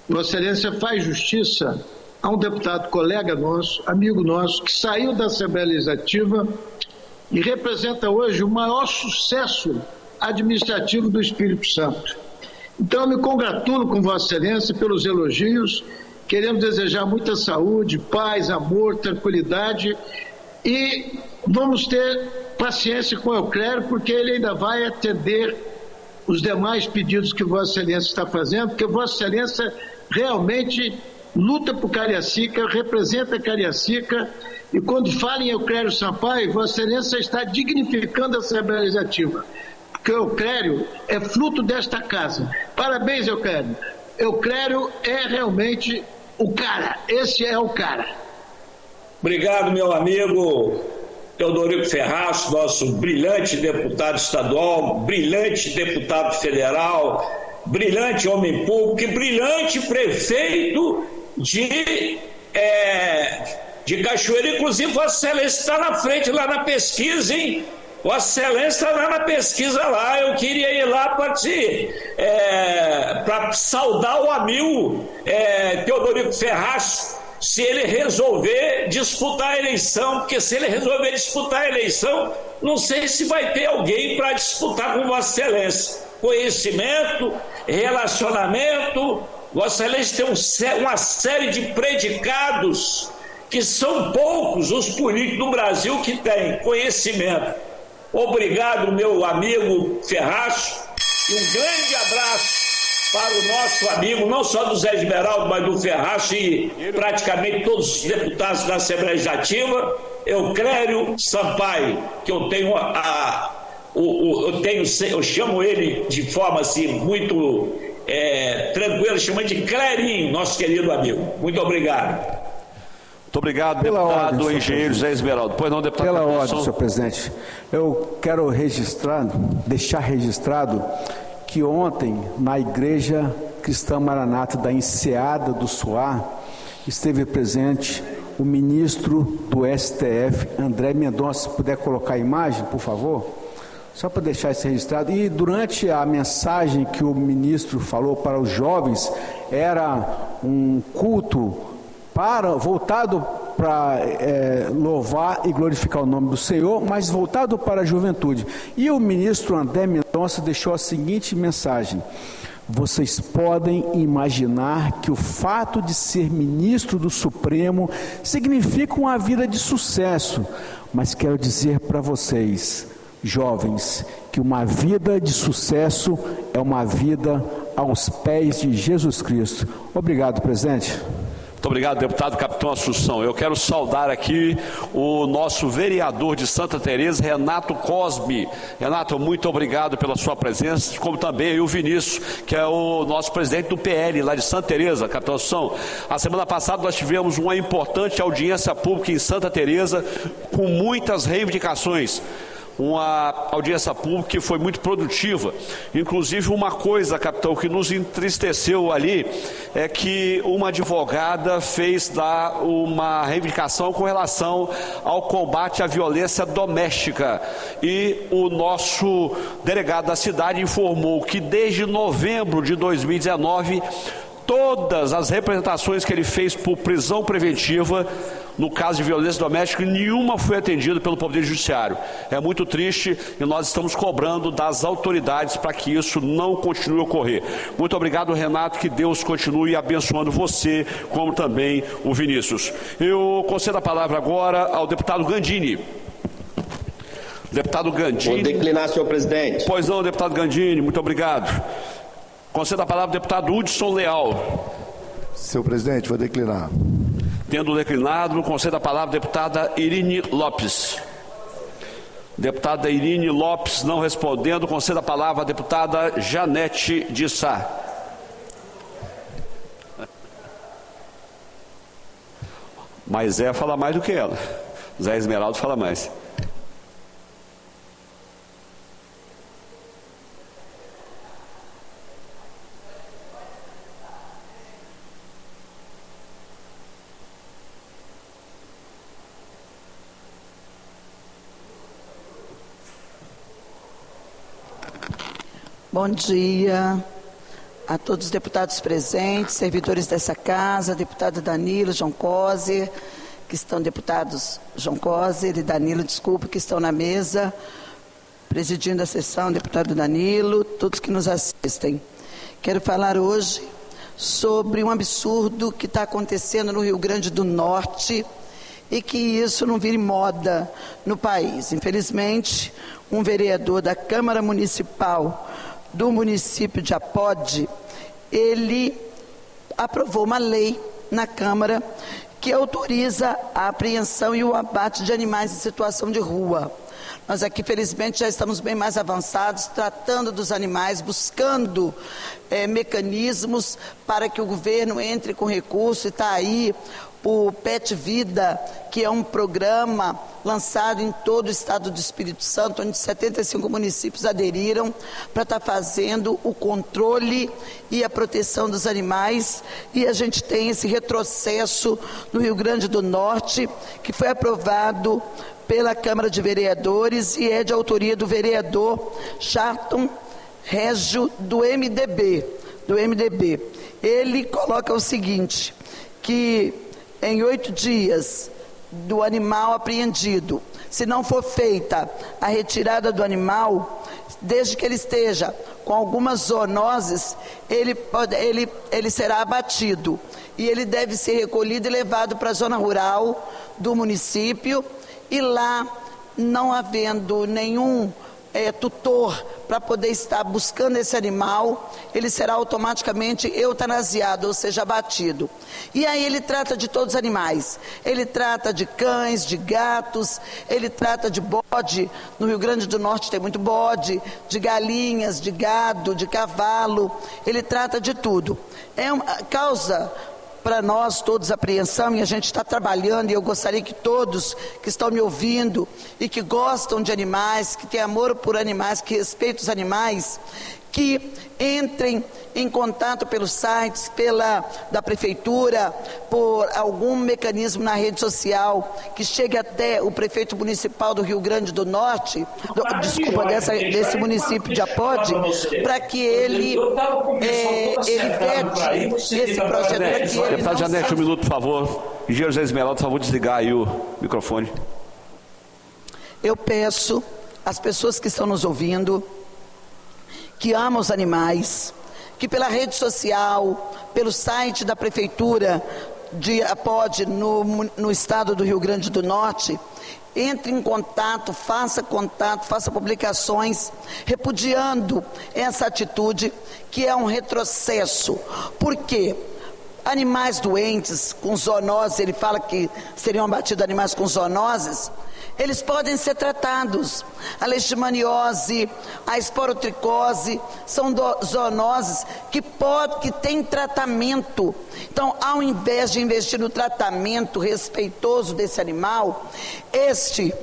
Vossa Excelência faz justiça a um deputado colega nosso, amigo nosso, que saiu da Assembleia Legislativa e representa hoje o maior sucesso administrativo do Espírito Santo. Então eu me congratulo com Vossa Excelência pelos elogios, queremos desejar muita saúde, paz, amor, tranquilidade, e vamos ter paciência com o Euclério, porque ele ainda vai atender os demais pedidos que Vossa Excelência está fazendo, porque Vossa Excelência realmente luta por Cariacica, representa Cariacica, e quando fala em Euclério Sampaio, Vossa Excelência está dignificando a Assembleia Legislativa, porque o Euclério é fruto desta casa. Parabéns, Euclério. Euclério é realmente o cara, esse é o cara. Obrigado, meu amigo Teodorico Ferraz, nosso brilhante deputado estadual, brilhante deputado federal, brilhante homem público e brilhante prefeito de Cachoeira. Inclusive, Vossa Excelência está na frente lá na pesquisa, hein? Vossa Excelência está lá na pesquisa lá. Eu queria ir lá para saudar o amigo Teodorico Ferraz, se ele resolver disputar a eleição, porque se ele resolver disputar a eleição, não sei se vai ter alguém para disputar com Vossa Excelência. Conhecimento, relacionamento, Vossa Excelência tem uma série de predicados que são poucos os políticos do Brasil que têm conhecimento. Obrigado, meu amigo Ferraz, e um grande abraço para o nosso amigo, não só do Zé Esmeraldo, mas do Ferraz e praticamente todos os deputados da Assembleia Legislativa, Euclério Sampaio, que eu tenho eu chamo ele de forma assim muito tranquila, chamo de Clérinho, nosso querido amigo. Muito obrigado. Muito obrigado, deputado engenheiro Zé Esmeraldo. Pois não, deputado. Pela ordem, senhor presidente. Eu quero deixar registrado que ontem, na Igreja Cristã Maranata da Enseada do Suá, esteve presente o ministro do STF, André Mendonça. Se puder colocar a imagem, por favor, só para deixar isso registrado. E durante a mensagem que o ministro falou para os jovens, era um culto voltado para louvar e glorificar o nome do Senhor, mas voltado para a juventude. E o ministro André Mendonça deixou a seguinte mensagem: vocês podem imaginar que o fato de ser ministro do Supremo significa uma vida de sucesso, mas quero dizer para vocês, jovens, que uma vida de sucesso é uma vida aos pés de Jesus Cristo. Obrigado, presidente. Muito Muito obrigado, deputado Capitão Assunção. Eu quero saudar aqui o nosso vereador de Santa Teresa, Renato Cosme. Renato, muito obrigado pela sua presença, como também o Vinícius, que é o nosso presidente do PL lá de Santa Teresa, Capitão Assunção. A semana passada nós tivemos uma importante audiência pública em Santa Teresa, com muitas reivindicações. Uma audiência pública que foi muito produtiva. Inclusive, uma coisa, capitão, que nos entristeceu ali é que uma advogada fez lá uma reivindicação com relação ao combate à violência doméstica. E o nosso delegado da cidade informou que desde novembro de 2019, todas as representações que ele fez por prisão preventiva, no caso de violência doméstica, nenhuma foi atendida pelo Poder Judiciário. É muito triste e nós estamos cobrando das autoridades para que isso não continue a ocorrer. Muito obrigado, Renato, que Deus continue abençoando você, como também o Vinícius. Eu concedo a palavra agora ao deputado Gandini. Deputado Gandini. Vou declinar, senhor presidente. Pois não, deputado Gandini, muito obrigado. Concedo a palavra ao deputado Hudson Leal. Senhor presidente, vou declinar. Tendo declinado, concedo a palavra à deputada Irine Lopes. Deputada Irine Lopes não respondendo, concedo a palavra à deputada Janete de Sá. Mas Zé fala mais do que ela. Zé Esmeraldo fala mais. Bom dia a todos os deputados presentes, servidores dessa casa, deputado Danilo, João Coser, que estão deputados João Coser e Danilo, desculpe, que estão na mesa, presidindo a sessão, deputado Danilo, todos que nos assistem. Quero falar hoje sobre um absurdo que está acontecendo no Rio Grande do Norte e que isso não vire moda no país. Infelizmente, um vereador da Câmara Municipal do município de Apode, ele aprovou uma lei na Câmara que autoriza a apreensão e o abate de animais em situação de rua. Nós aqui, felizmente, já estamos bem mais avançados, tratando dos animais, buscando mecanismos para que o governo entre com recurso, e está aí o Pet Vida, que é um programa lançado em todo o estado do Espírito Santo, onde 75 municípios aderiram para estar fazendo o controle e a proteção dos animais, e a gente tem esse retrocesso no Rio Grande do Norte, que foi aprovado pela Câmara de Vereadores e é de autoria do vereador Charton Régio do MDB. Ele coloca o seguinte, que em 8 dias do animal apreendido, se não for feita a retirada do animal, desde que ele esteja com algumas zoonoses, ele será abatido e ele deve ser recolhido e levado para a zona rural do município, e lá, não havendo nenhum tutor para poder estar buscando esse animal, ele será automaticamente eutanasiado, ou seja, abatido. E aí ele trata de todos os animais, ele trata de cães, de gatos, ele trata de bode, no Rio Grande do Norte tem muito bode, de galinhas, de gado, de cavalo, ele trata de tudo. É uma causa para nós todos apreensão, e a gente está trabalhando, e eu gostaria que todos que estão me ouvindo e que gostam de animais, que têm amor por animais, que respeitam os animais, que entrem em contato pelos sites, da prefeitura, por algum mecanismo na rede social, que chegue até o prefeito municipal do Rio Grande do Norte, desse município de Apode, para que ele vete esse projeto. Deputado Janete, um minuto, por favor. Engenheiro José Esmeraldo, por favor, desligar aí o microfone. Eu peço às pessoas que estão nos ouvindo, que amam os animais, que pela rede social, pelo site da prefeitura de Apode, no estado do Rio Grande do Norte, entre em contato, faça publicações repudiando essa atitude, que é um retrocesso. Por quê? animais doentes, com zoonoses, ele fala que seriam abatidos animais com zoonoses, eles podem ser tratados. A leishmaniose, a esporotricose, são zoonoses que têm tratamento. Então, ao invés de investir no tratamento respeitoso desse animal, esse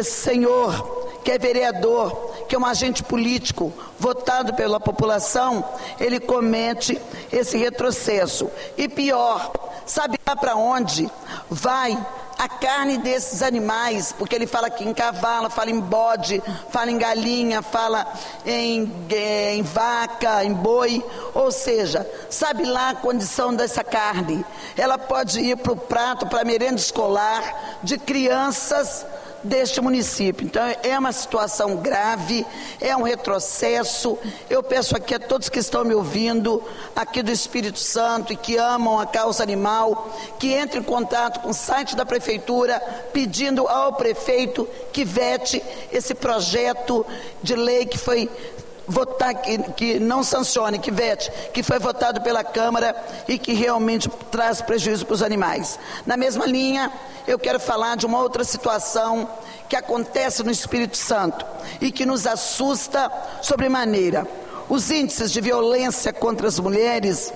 senhor, que é vereador, que é um agente político votado pela população, ele comete esse retrocesso. E pior, sabe lá para onde vai a carne desses animais? Porque ele fala aqui em cavalo, fala em bode, fala em galinha, fala em vaca, em boi. Ou seja, sabe lá a condição dessa carne? Ela pode ir para o prato, para a merenda escolar de crianças deste município. Então é uma situação grave, é um retrocesso. Eu peço aqui a todos que estão me ouvindo aqui do Espírito Santo e que amam a causa animal, que entrem em contato com o site da prefeitura, pedindo ao prefeito que vete esse projeto de lei que foi votar, que não sancione, que vete, que foi votado pela Câmara e que realmente traz prejuízo para os animais. Na mesma linha, eu quero falar de uma outra situação que acontece no Espírito Santo e que nos assusta sobremaneira. Os índices de violência contra as mulheres,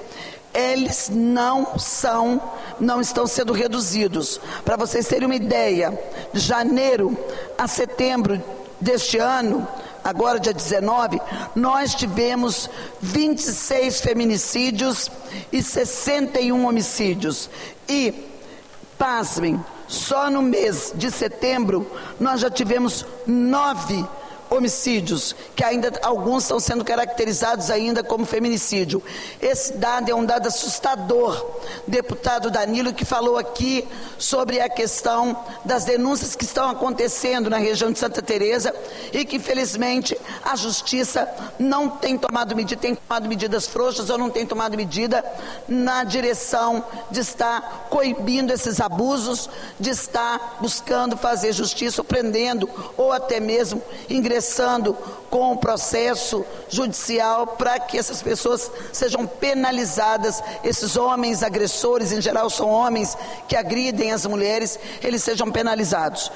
eles não estão sendo reduzidos. Para vocês terem uma ideia, de janeiro a setembro deste ano, agora dia 19, nós tivemos 26 feminicídios e 61 homicídios. E, pasmem, só no mês de setembro nós já tivemos 9 homicídios, que ainda alguns estão sendo caracterizados ainda como feminicídio. Esse dado é um dado assustador. Deputado Danilo, que falou aqui sobre a questão das denúncias que estão acontecendo na região de Santa Teresa e que infelizmente a justiça não tem tomado medida, tem tomado medidas frouxas ou não tem tomado medida na direção de estar coibindo esses abusos, de estar buscando fazer justiça, ou prendendo ou até mesmo ingressando com o processo judicial para que essas pessoas sejam penalizadas, esses homens agressores, em geral são homens que agridem as mulheres, eles sejam penalizados.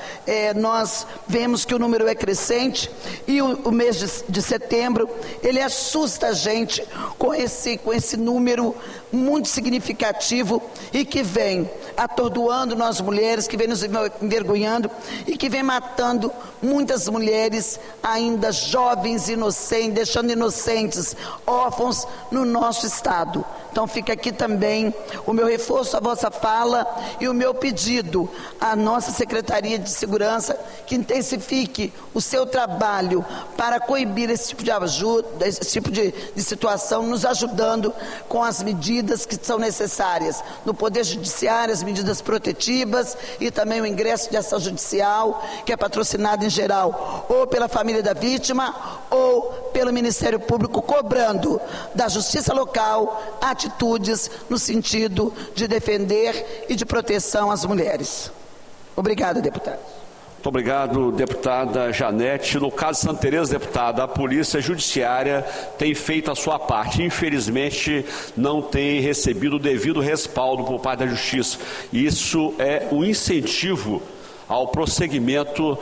Nós vemos que o número é crescente e o mês de setembro, ele assusta a gente com esse número muito significativo e que vem atordoando nós mulheres, que vem nos envergonhando e que vem matando muitas mulheres ainda jovens, inocentes, deixando inocentes, órfãos no nosso estado. Então fica aqui também o meu reforço à vossa fala e o meu pedido à nossa Secretaria de Segurança que intensifique o seu trabalho para coibir esse tipo de ajuda, esse tipo de situação, nos ajudando com as medidas que são necessárias no Poder Judiciário, as medidas protetivas e também o ingresso de ação judicial, que é patrocinado em geral ou pela família da vítima ou pelo Ministério Público, cobrando da Justiça Local atitudes no sentido de defender e de proteção às mulheres. Obrigado, deputado. Muito obrigado, deputada Janete. No caso de Santa Teresa, deputada, a Polícia Judiciária tem feito a sua parte. Infelizmente, não tem recebido o devido respaldo por parte da Justiça. Isso é um incentivo ao prosseguimento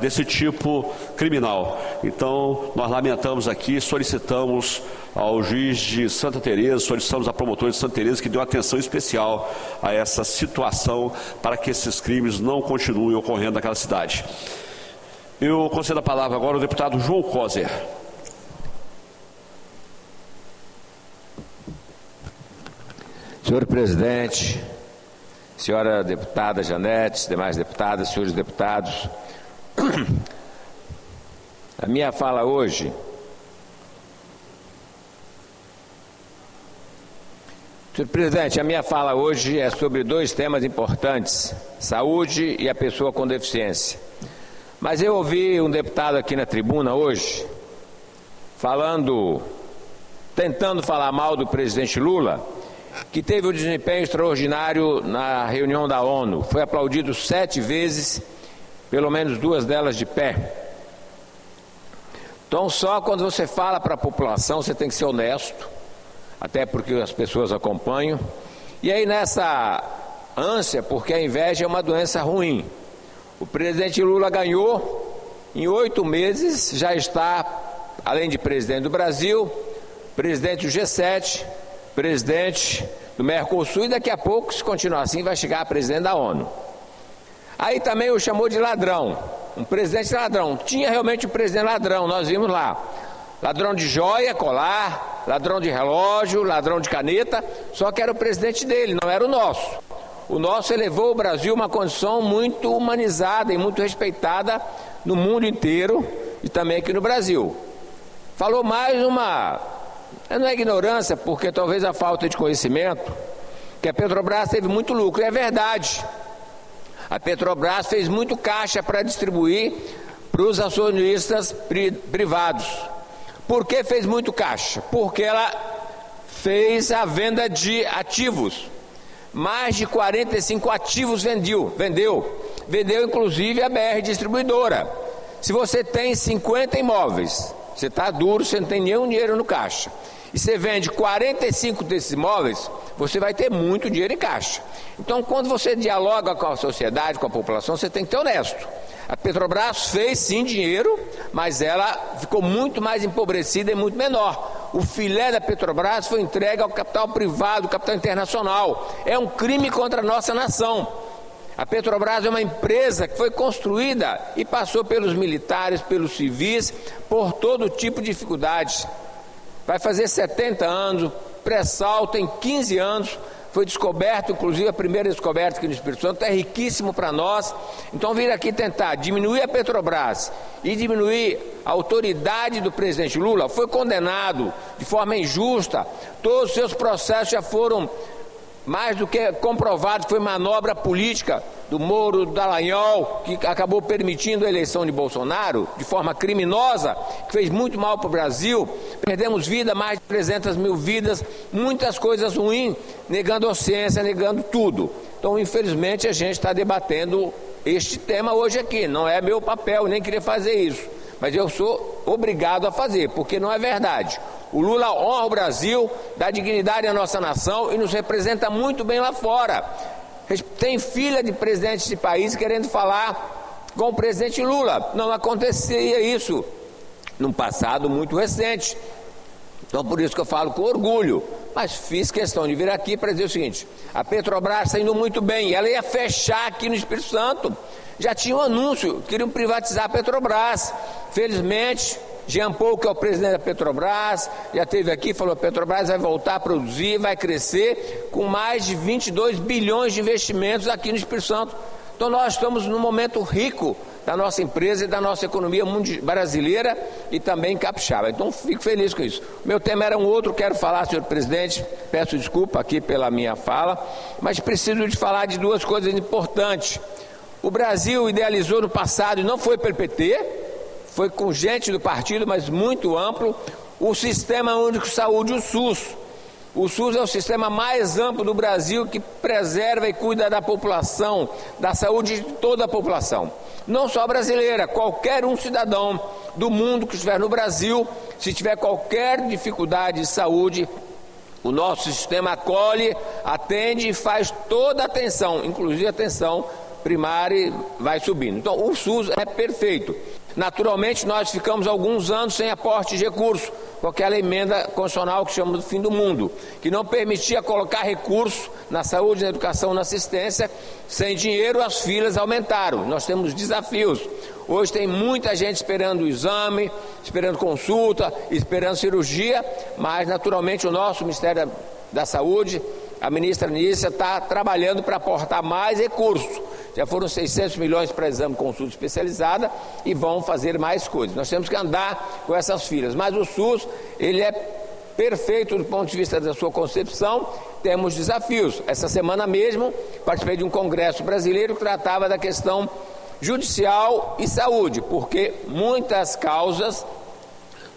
desse tipo criminal. Então, nós lamentamos aqui, solicitamos ao juiz de Santa Teresa, solicitamos à promotora de Santa Teresa que dê uma atenção especial a essa situação para que esses crimes não continuem ocorrendo naquela cidade. Eu concedo a palavra agora ao deputado João Coser. Senhor presidente, senhora deputada Janete, demais deputadas, senhores deputados, a minha fala hoje Senhor presidente, a minha fala hoje é sobre dois temas importantes, saúde e a pessoa com deficiência. Mas eu ouvi um deputado aqui na tribuna hoje, tentando falar mal do presidente Lula, que teve um desempenho extraordinário na reunião da ONU. Foi aplaudido 7 vezes, pelo menos 2 delas de pé. Então, só quando você fala para a população, você tem que ser honesto. até porque as pessoas acompanham. E aí nessa ânsia, porque a inveja é uma doença ruim, o presidente Lula ganhou, em 8 meses já está, além de presidente do Brasil, presidente do G7, presidente do Mercosul, e daqui a pouco, se continuar assim, vai chegar a presidente da ONU. Aí também o chamou de ladrão, um presidente ladrão. Tinha realmente um presidente ladrão, nós vimos lá. Ladrão de joia, colar, ladrão de relógio, ladrão de caneta, só que era o presidente dele, não era o nosso. O nosso elevou o Brasil a uma condição muito humanizada e muito respeitada no mundo inteiro e também aqui no Brasil. Falou mais uma, não é ignorância, porque talvez a falta de conhecimento, que a Petrobras teve muito lucro, e é verdade. A Petrobras fez muito caixa para distribuir para os acionistas privados. Por que fez muito caixa? Porque ela fez a venda de ativos. Mais de 45 ativos vendeu inclusive a BR Distribuidora. Se você tem 50 imóveis, você está duro, você não tem nenhum dinheiro no caixa, e você vende 45 desses imóveis, você vai ter muito dinheiro em caixa. Então, quando você dialoga com a sociedade, com a população, você tem que ser honesto. A Petrobras fez sim dinheiro, mas ela ficou muito mais empobrecida e muito menor. O filé da Petrobras foi entregue ao capital privado, capital internacional. É um crime contra a nossa nação. A Petrobras é uma empresa que foi construída e passou pelos militares, pelos civis, por todo tipo de dificuldades. Vai fazer 70 anos, o pré-sal tem 15 anos, foi descoberto, inclusive a primeira descoberta aqui no Espírito Santo, é riquíssimo para nós. Então vir aqui tentar diminuir a Petrobras e diminuir a autoridade do presidente Lula, foi condenado de forma injusta, todos os seus processos já foram mais do que comprovado que foi manobra política do Moro, do Dallagnol, que acabou permitindo a eleição de Bolsonaro de forma criminosa, que fez muito mal para o Brasil. Perdemos vida, mais de 300 mil vidas, muitas coisas ruins, negando a ciência, negando tudo. Então, infelizmente, a gente está debatendo este tema hoje aqui. Não é meu papel, nem queria fazer isso, mas eu sou obrigado a fazer, porque não é verdade. O Lula honra o Brasil, dá dignidade à nossa nação e nos representa muito bem lá fora. Tem filha de presidentes de país querendo falar com o presidente Lula. Não acontecia isso num passado muito recente. Então, por isso que eu falo com orgulho. Mas fiz questão de vir aqui para dizer o seguinte: a Petrobras está indo muito bem, ela ia fechar aqui no Espírito Santo. Já tinha um anúncio, queriam privatizar a Petrobras. Felizmente, Jean Paul, que é o presidente da Petrobras, já esteve aqui e falou: a Petrobras vai voltar a produzir, vai crescer com mais de 22 bilhões de investimentos aqui no Espírito Santo. Então nós estamos num momento rico da nossa empresa e da nossa economia brasileira e também capixaba. Então fico feliz com isso. Meu tema era um outro, quero falar, senhor presidente, peço desculpa aqui pela minha fala, mas preciso de falar de duas coisas importantes. O Brasil idealizou no passado, e não foi pelo PT, foi com gente do partido, mas muito amplo, o Sistema Único de Saúde, o SUS. O SUS é o sistema mais amplo do Brasil, que preserva e cuida da população, da saúde de toda a população. Não só brasileira, qualquer um cidadão do mundo que estiver no Brasil, se tiver qualquer dificuldade de saúde, o nosso sistema acolhe, atende e faz toda a atenção, inclusive a atenção primária, vai subindo. Então o SUS é perfeito. Naturalmente, nós ficamos alguns anos sem aporte de recursos, com aquela emenda constitucional que chama do fim do mundo, que não permitia colocar recursos na saúde, na educação, na assistência. Sem dinheiro, as filas aumentaram. Nós temos desafios. Hoje tem muita gente esperando o exame, esperando consulta, esperando cirurgia, mas naturalmente o nosso Ministério da Saúde, a ministra Nícia, está trabalhando para aportar mais recursos. Já foram 600 milhões para exame, consulta especializada, e vão fazer mais coisas. Nós temos que andar com essas filas. Mas o SUS, ele é perfeito do ponto de vista da sua concepção. Temos desafios. Essa semana mesmo, participei de um congresso brasileiro que tratava da questão judicial e saúde, porque muitas causas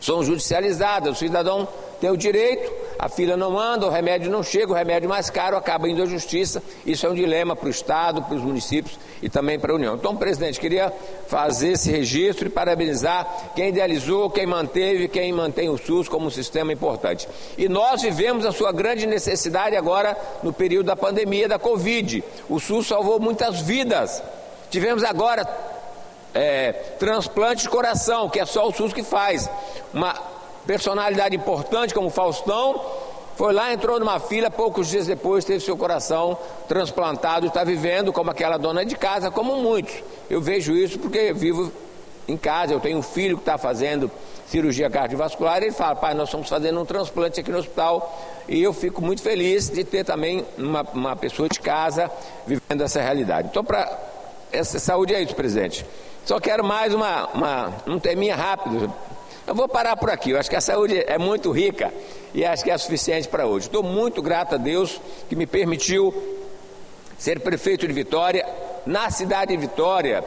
são judicializadas. O cidadão tem o direito, a fila não anda, o remédio não chega, o remédio mais caro acaba indo à justiça. Isso é um dilema para o Estado, para os municípios e também para a União. Então, presidente, queria fazer esse registro e parabenizar quem idealizou, quem manteve, quem mantém o SUS como um sistema importante. E nós vivemos a sua grande necessidade agora no período da pandemia da Covid. O SUS salvou muitas vidas. Tivemos agora transplante de coração, que é só o SUS que faz. Uma personalidade importante como Faustão foi lá, entrou numa fila, poucos dias depois teve seu coração transplantado e está vivendo como aquela dona de casa, como muitos. Eu vejo isso porque vivo em casa, eu tenho um filho que está fazendo cirurgia cardiovascular, e ele fala: pai, nós estamos fazendo um transplante aqui no hospital, e eu fico muito feliz de ter também uma pessoa de casa vivendo essa realidade. Então, para essa saúde é isso, presidente. Só quero mais um teminha rápido. Eu vou parar por aqui, eu acho que a saúde é muito rica e acho que é suficiente para hoje. Estou muito grato a Deus que me permitiu ser prefeito de Vitória. Na cidade de Vitória,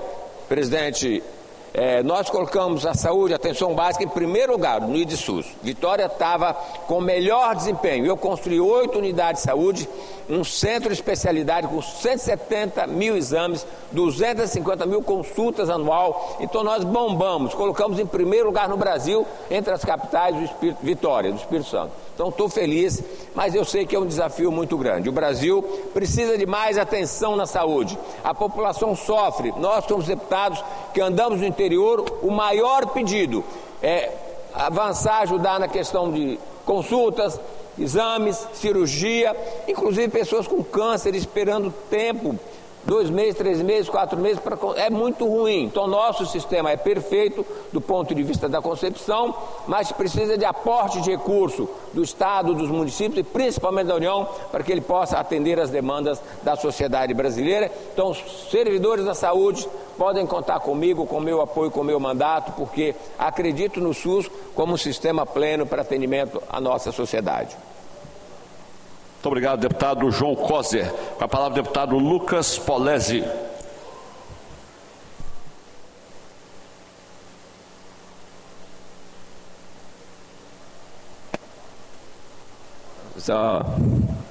presidente, nós colocamos a saúde, a atenção básica em primeiro lugar no IDSUS. Vitória estava com o melhor desempenho. Eu construí 8 unidades de saúde, um centro de especialidade com 170 mil exames, 250 mil consultas anual. Então nós bombamos, colocamos em primeiro lugar no Brasil, entre as capitais do Vitória, do Espírito Santo. Então estou feliz, mas eu sei que é um desafio muito grande. O Brasil precisa de mais atenção na saúde. A população sofre. Nós, como deputados que andamos no interior, o maior pedido é avançar, ajudar na questão de consultas, exames, cirurgia, inclusive pessoas com câncer esperando tempo, 2 meses, 3 meses, 4 meses, é muito ruim. Então nosso sistema é perfeito do ponto de vista da concepção, mas precisa de aporte de recurso do Estado, dos municípios e principalmente da União, para que ele possa atender as demandas da sociedade brasileira. Então os servidores da saúde podem contar comigo, com o meu apoio, com o meu mandato, porque acredito no SUS como um sistema pleno para atendimento à nossa sociedade. Muito obrigado, deputado João Coser. Com a palavra, o deputado Lucas Polezi.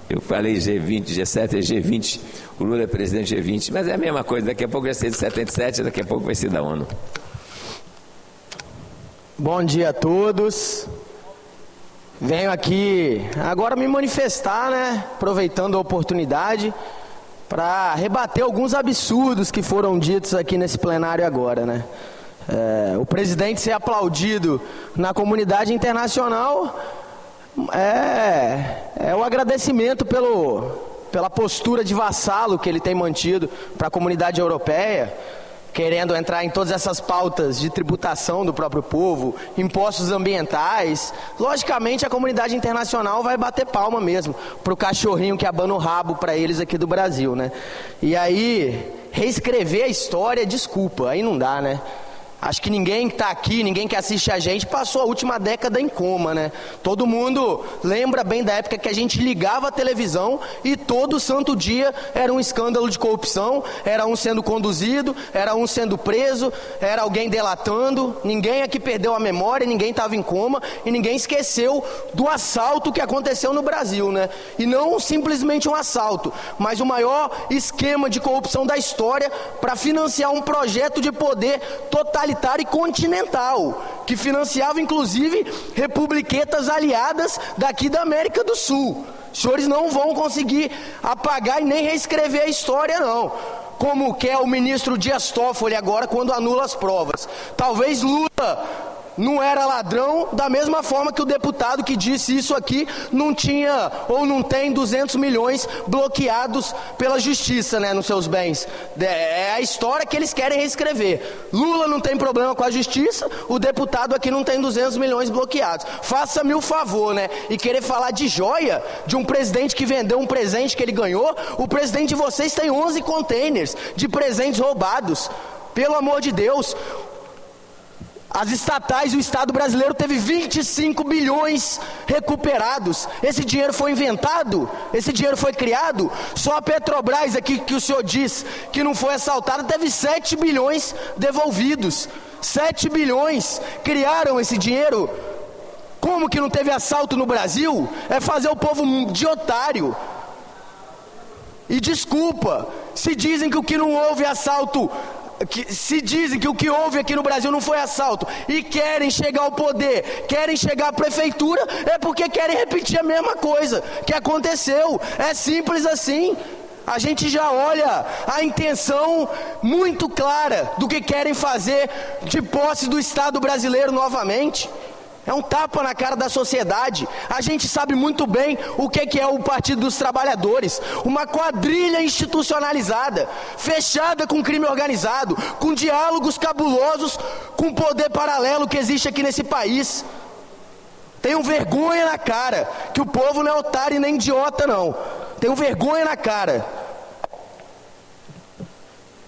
Eu falei G20, G7 é G20, o Lula é presidente G20, mas é a mesma coisa, daqui a pouco vai ser de 77, daqui a pouco vai ser da ONU. Bom dia a todos. Venho aqui agora me manifestar, né, aproveitando a oportunidade, para rebater alguns absurdos que foram ditos aqui nesse plenário agora, né. O presidente ser aplaudido na comunidade internacional é o agradecimento pela postura de vassalo que ele tem mantido para a comunidade europeia, querendo entrar em todas essas pautas de tributação do próprio povo, impostos ambientais. Logicamente a comunidade internacional vai bater palma mesmo para o cachorrinho que abana o rabo para eles aqui do Brasil, né? E aí, reescrever a história, desculpa, aí não dá, né? Acho que ninguém que está aqui, ninguém que assiste a gente passou a última década em coma, né? Todo mundo lembra bem da época que a gente ligava a televisão e todo santo dia era um escândalo de corrupção, era um sendo conduzido, era um sendo preso, era alguém delatando. Ninguém aqui perdeu a memória, ninguém estava em coma e ninguém esqueceu do assalto que aconteceu no Brasil, né? E não simplesmente um assalto, mas o maior esquema de corrupção da história para financiar um projeto de poder totalitário e continental, que financiava inclusive republiquetas aliadas daqui da América do Sul. Os senhores não vão conseguir apagar e nem reescrever a história, não. Como quer o ministro Dias Toffoli agora, quando anula as provas. Talvez Lula não era ladrão, da mesma forma que o deputado que disse isso aqui não tinha ou não tem 200 milhões bloqueados pela justiça, né, nos seus bens. É a história que eles querem reescrever. Lula não tem problema com a justiça, o deputado aqui não tem 200 milhões bloqueados. Faça-me o favor, né, e querer falar de joia, de um presidente que vendeu um presente que ele ganhou. O presidente de vocês tem 11 containers de presentes roubados. Pelo amor de Deus. As estatais, o Estado brasileiro teve 25 bilhões recuperados. Esse dinheiro foi inventado? Esse dinheiro foi criado? Só a Petrobras aqui, que o senhor diz que não foi assaltada, teve 7 bilhões devolvidos. 7 bilhões. Criaram esse dinheiro? como que não teve assalto no Brasil é fazer o povo de otário. E desculpa, se dizem que o que não houve assalto, se dizem que o que houve aqui no Brasil não foi assalto e querem chegar ao poder, querem chegar à prefeitura, é porque querem repetir a mesma coisa que aconteceu. É simples assim. A gente já olha a intenção muito clara do que querem fazer de posse do Estado brasileiro novamente. É um tapa na cara da sociedade. A gente sabe muito bem o que é o Partido dos Trabalhadores. Uma quadrilha institucionalizada, fechada com crime organizado, com diálogos cabulosos, com poder paralelo que existe aqui nesse país. Tenham vergonha na cara, que o povo não é otário e nem idiota não. Tenham vergonha na cara.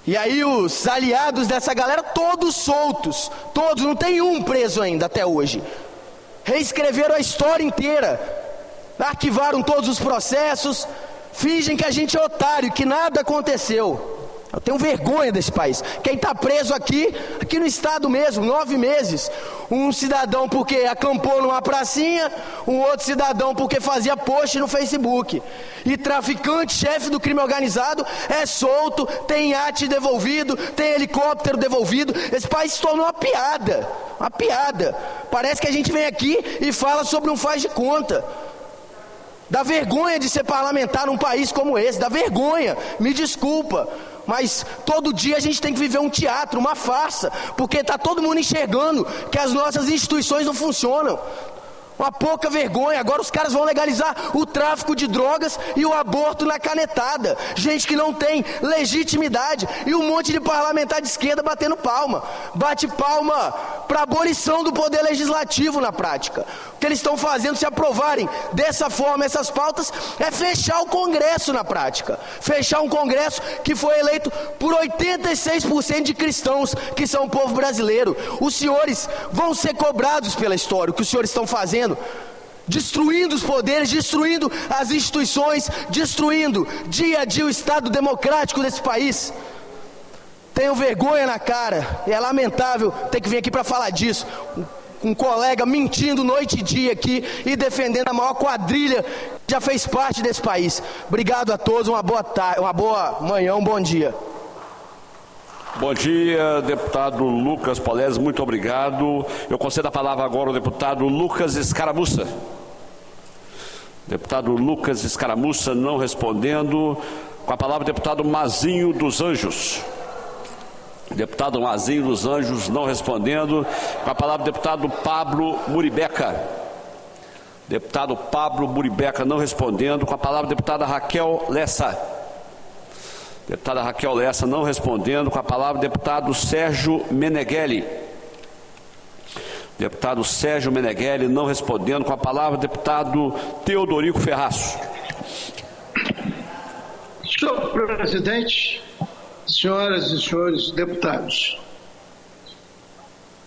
E aí os aliados dessa galera, todos soltos, todos, não tem um preso ainda até hoje. Reescreveram a história inteira, arquivaram todos os processos, fingem que a gente é otário, que nada aconteceu. Eu tenho vergonha desse país. Quem está preso aqui no estado mesmo, 9 meses. Um cidadão porque acampou numa pracinha, um outro cidadão porque fazia post no Facebook. E traficante, chefe do crime organizado, é solto, tem iate devolvido, tem helicóptero devolvido. Esse país se tornou uma piada. Uma piada. Parece que a gente vem aqui e fala sobre um faz de conta. Dá vergonha de ser parlamentar num país como esse. Dá vergonha. Me desculpa. Mas todo dia a gente tem que viver um teatro, uma farsa, porque está todo mundo enxergando que as nossas instituições não funcionam. Uma pouca vergonha. Agora os caras vão legalizar o tráfico de drogas e o aborto na canetada. Gente que não tem legitimidade. E um monte de parlamentar de esquerda batendo palma. Bate palma para a abolição do poder legislativo na prática. O que eles estão fazendo, se aprovarem dessa forma essas pautas, é fechar o Congresso na prática. Fechar um Congresso que foi eleito por 86% de cristãos, que são o povo brasileiro. Os senhores vão ser cobrados pela história, o que os senhores estão fazendo. Destruindo os poderes, destruindo as instituições, destruindo dia a dia o Estado democrático desse país. Tenho vergonha na cara. É lamentável ter que vir aqui para falar disso. Um colega mentindo noite e dia aqui e defendendo a maior quadrilha que já fez parte desse país. Obrigado a todos, uma boa tarde, uma boa manhã, um bom dia. Bom dia, deputado Lucas Polese, muito obrigado. Eu concedo a palavra agora ao deputado Lucas Escaramuça. Deputado Lucas Escaramuça não respondendo. Com a palavra o deputado Mazinho dos Anjos. Deputado Mazinho dos Anjos não respondendo. Com a palavra o deputado Pablo Muribeca. Deputado Pablo Muribeca não respondendo. Com a palavra a deputada Raquel Lessa. Deputada Raquel Lessa não respondendo. Com a palavra o deputado Sérgio Meneghelli. Deputado Sérgio Meneghelli não respondendo. Com a palavra o deputado Teodorico Ferraço. Senhor presidente, senhoras e senhores deputados,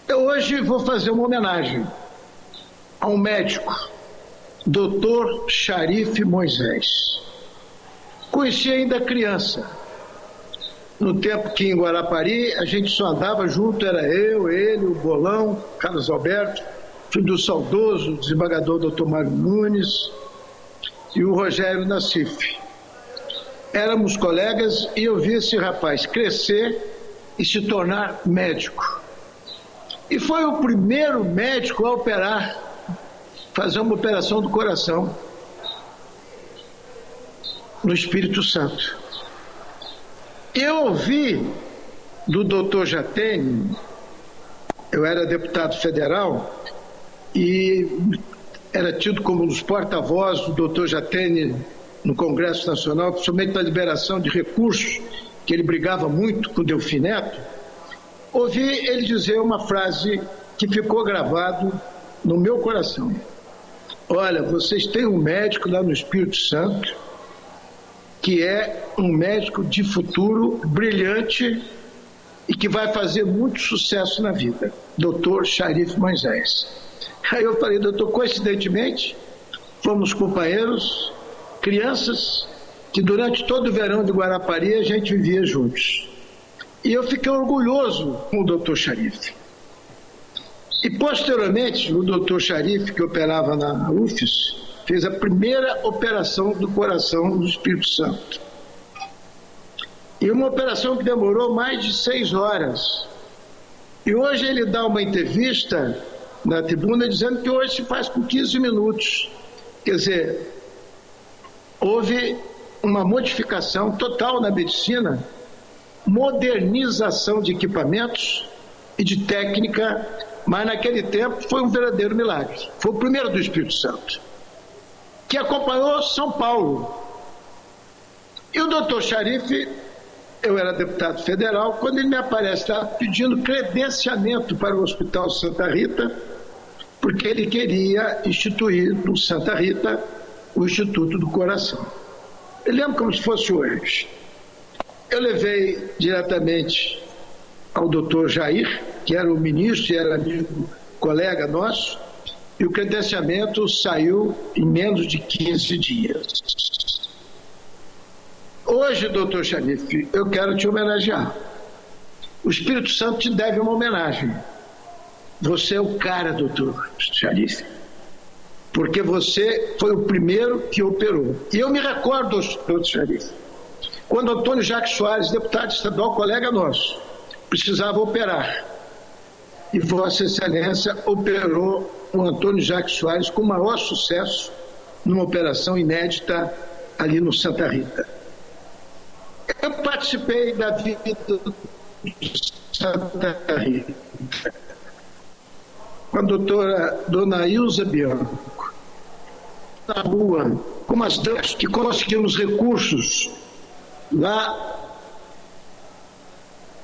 eu hoje vou fazer uma homenagem a um médico, Dr. Sharif Moisés. Conheci ainda criança. No tempo que em Guarapari a gente só andava junto, era eu, ele, o Bolão, Carlos Alberto, filho do saudoso desembargador Dr. Mário Nunes e o Rogério Nassif. Éramos colegas e eu vi esse rapaz crescer e se tornar médico. E foi o primeiro médico a operar, fazer uma operação do coração no Espírito Santo. Eu ouvi do Dr. Jatene, eu era deputado federal e era tido como um dos porta-vozes do Dr. Jatene no Congresso Nacional, principalmente na liberação de recursos, que ele brigava muito com o Delfim Neto. Ouvi ele dizer uma frase que ficou gravado no meu coração. Olha, vocês têm um médico lá no Espírito Santo que é um médico de futuro brilhante e que vai fazer muito sucesso na vida, Dr. Sharif Moisés. Aí eu falei, doutor, coincidentemente, fomos companheiros, crianças, que durante todo o verão de Guarapari a gente vivia juntos. E eu fiquei orgulhoso com o Dr. Sharif. E, posteriormente, o doutor Sharif, que operava na UFES, fez a primeira operação do coração do Espírito Santo. E uma operação que demorou mais de 6 horas. E hoje ele dá uma entrevista na tribuna dizendo que hoje se faz com 15 minutos. Quer dizer, houve uma modificação total na medicina, modernização de equipamentos e de técnica, mas naquele tempo foi um verdadeiro milagre. Foi o primeiro do Espírito Santo, que acompanhou São Paulo. E o doutor Sharif, eu era deputado federal, quando ele me aparece lá pedindo credenciamento para o Hospital Santa Rita, porque ele queria instituir no Santa Rita o Instituto do Coração. Eu lembro como se fosse hoje. Eu levei diretamente ao doutor Jair, que era o ministro e era amigo, colega nosso, e o credenciamento saiu em menos de 15 dias. Hoje, doutor Sharif, eu quero te homenagear. O Espírito Santo te deve uma homenagem. Você é o cara, doutor Sharif, porque você foi o primeiro que operou. E eu me recordo, doutor Sharif, quando Antônio Jacques Soares, deputado estadual, colega nosso, precisava operar. E Vossa Excelência operou o Antônio Jacques Soares com o maior sucesso numa operação inédita ali no Santa Rita. Eu participei da vida do Santa Rita com a doutora Dona Ilza Bianco, na rua, com as damas que conseguimos recursos lá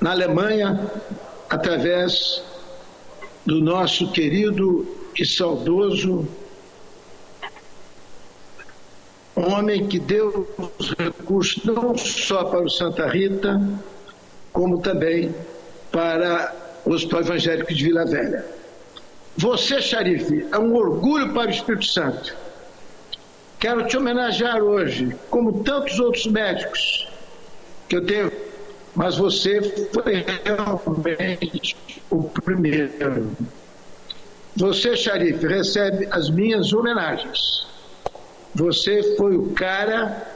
na Alemanha, através do nosso querido e saudoso homem que deu os recursos não só para o Santa Rita, como também para o Hospital Evangélico de Vila Velha. Você, Sharif, é um orgulho para o Espírito Santo. Quero te homenagear hoje, como tantos outros médicos que eu tenho, mas você foi realmente o primeiro. Você, Sharif, recebe as minhas homenagens. Você foi o cara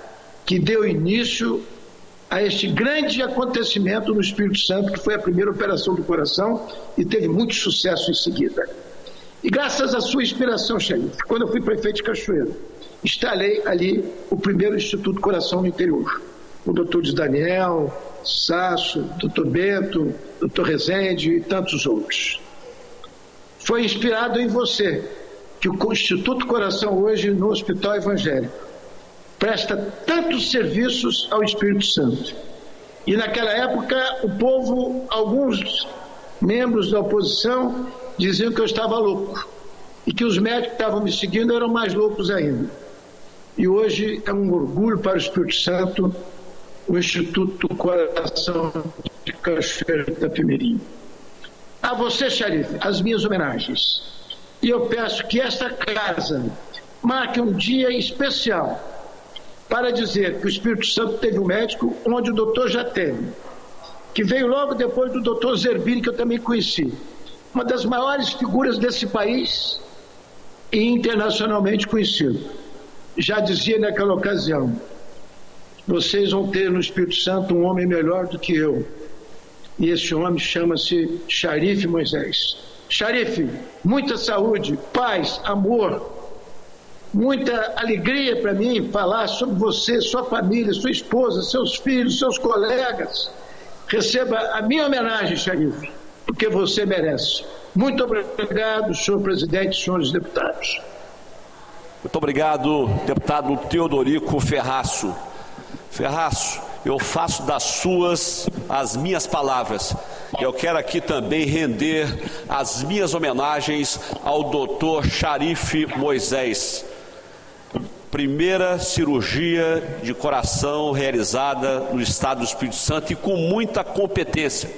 que deu início a este grande acontecimento no Espírito Santo, que foi a primeira operação do coração e teve muito sucesso em seguida. E graças à sua inspiração, Sharif, quando eu fui prefeito de Cachoeiro, instalei ali o primeiro Instituto do Coração no interior. O doutor Daniel, Sasso, doutor Bento, doutor Rezende e tantos outros. Foi inspirado em você que o Instituto Coração hoje no Hospital Evangélico presta tantos serviços ao Espírito Santo. E naquela época o povo, alguns membros da oposição diziam que eu estava louco e que os médicos que estavam me seguindo eram mais loucos ainda. E hoje é um orgulho para o Espírito Santo o Instituto Coração de Cachoeiro de Itapemirim. A você, Sharif, as minhas homenagens. E eu peço que esta casa marque um dia especial para dizer que o Espírito Santo teve um médico onde o doutor já teve, que veio logo depois do doutor Zerbini, que eu também conheci, uma das maiores figuras desse país e internacionalmente conhecido. Já dizia naquela ocasião: vocês vão ter no Espírito Santo um homem melhor do que eu. E esse homem chama-se Sharif Moisés. Sharif, muita saúde, paz, amor, muita alegria para mim falar sobre você, sua família, sua esposa, seus filhos, seus colegas. Receba a minha homenagem, Sharif, porque você merece. Muito obrigado, senhor presidente, senhores deputados. Muito obrigado, deputado Teodorico Ferraço. Ferraço, eu faço das suas as minhas palavras. Eu quero aqui também render as minhas homenagens ao doutor Sharif Moisés. Primeira cirurgia de coração realizada no estado do Espírito Santo e com muita competência.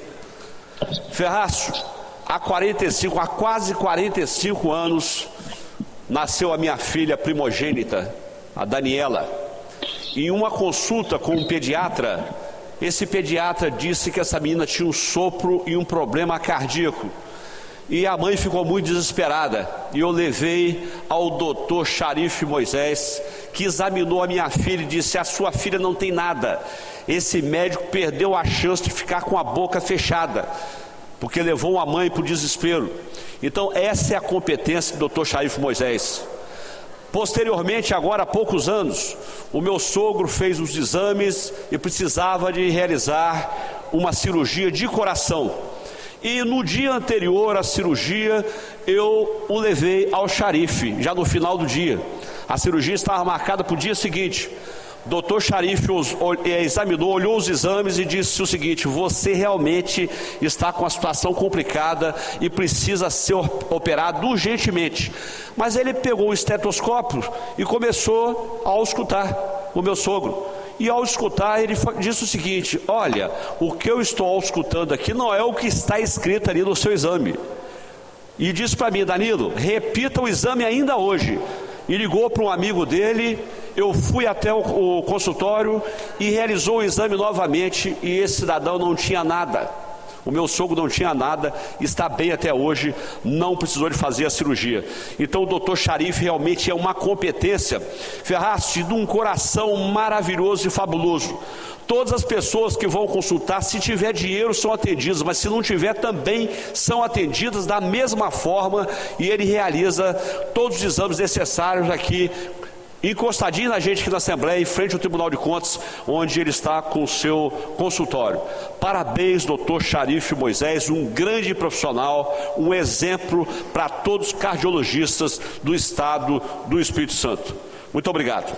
Ferraço, há quase 45 anos, nasceu a minha filha primogênita, a Daniela. Em uma consulta com um pediatra, esse pediatra disse que essa menina tinha um sopro e um problema cardíaco. E a mãe ficou muito desesperada, e eu levei ao doutor Sharif Moisés, que examinou a minha filha e disse: a sua filha não tem nada. Esse médico perdeu a chance de ficar com a boca fechada, porque levou a mãe para o desespero. Então essa é a competência do doutor Sharif Moisés. Posteriormente, agora há poucos anos, o meu sogro fez os exames e precisava de realizar uma cirurgia de coração. E no dia anterior à cirurgia, eu o levei ao Sharif, já no final do dia. A cirurgia estava marcada para o dia seguinte. O doutor Sharif examinou, olhou os exames e disse o seguinte: você realmente está com uma situação complicada e precisa ser operado urgentemente. Mas ele pegou o estetoscópio e começou a auscultar o meu sogro. E ao escutar, ele disse o seguinte: olha, o que eu estou auscultando aqui não é o que está escrito ali no seu exame. E disse para mim: Danilo, repita o exame ainda hoje. E ligou para um amigo dele. Eu fui até o consultório e realizou o exame novamente, e esse cidadão não tinha nada. O meu sogro não tinha nada, está bem até hoje, não precisou de fazer a cirurgia. Então o doutor Sharif realmente é uma competência, Ferraz, de um coração maravilhoso e fabuloso. Todas as pessoas que vão consultar, se tiver dinheiro, são atendidas, mas se não tiver, também são atendidas da mesma forma, e ele realiza todos os exames necessários aqui, encostadinho na gente aqui na Assembleia, em frente ao Tribunal de Contas, onde ele está com o seu consultório. Parabéns, doutor Sharif Moisés, um grande profissional, um exemplo para todos os cardiologistas do Estado do Espírito Santo. Muito obrigado.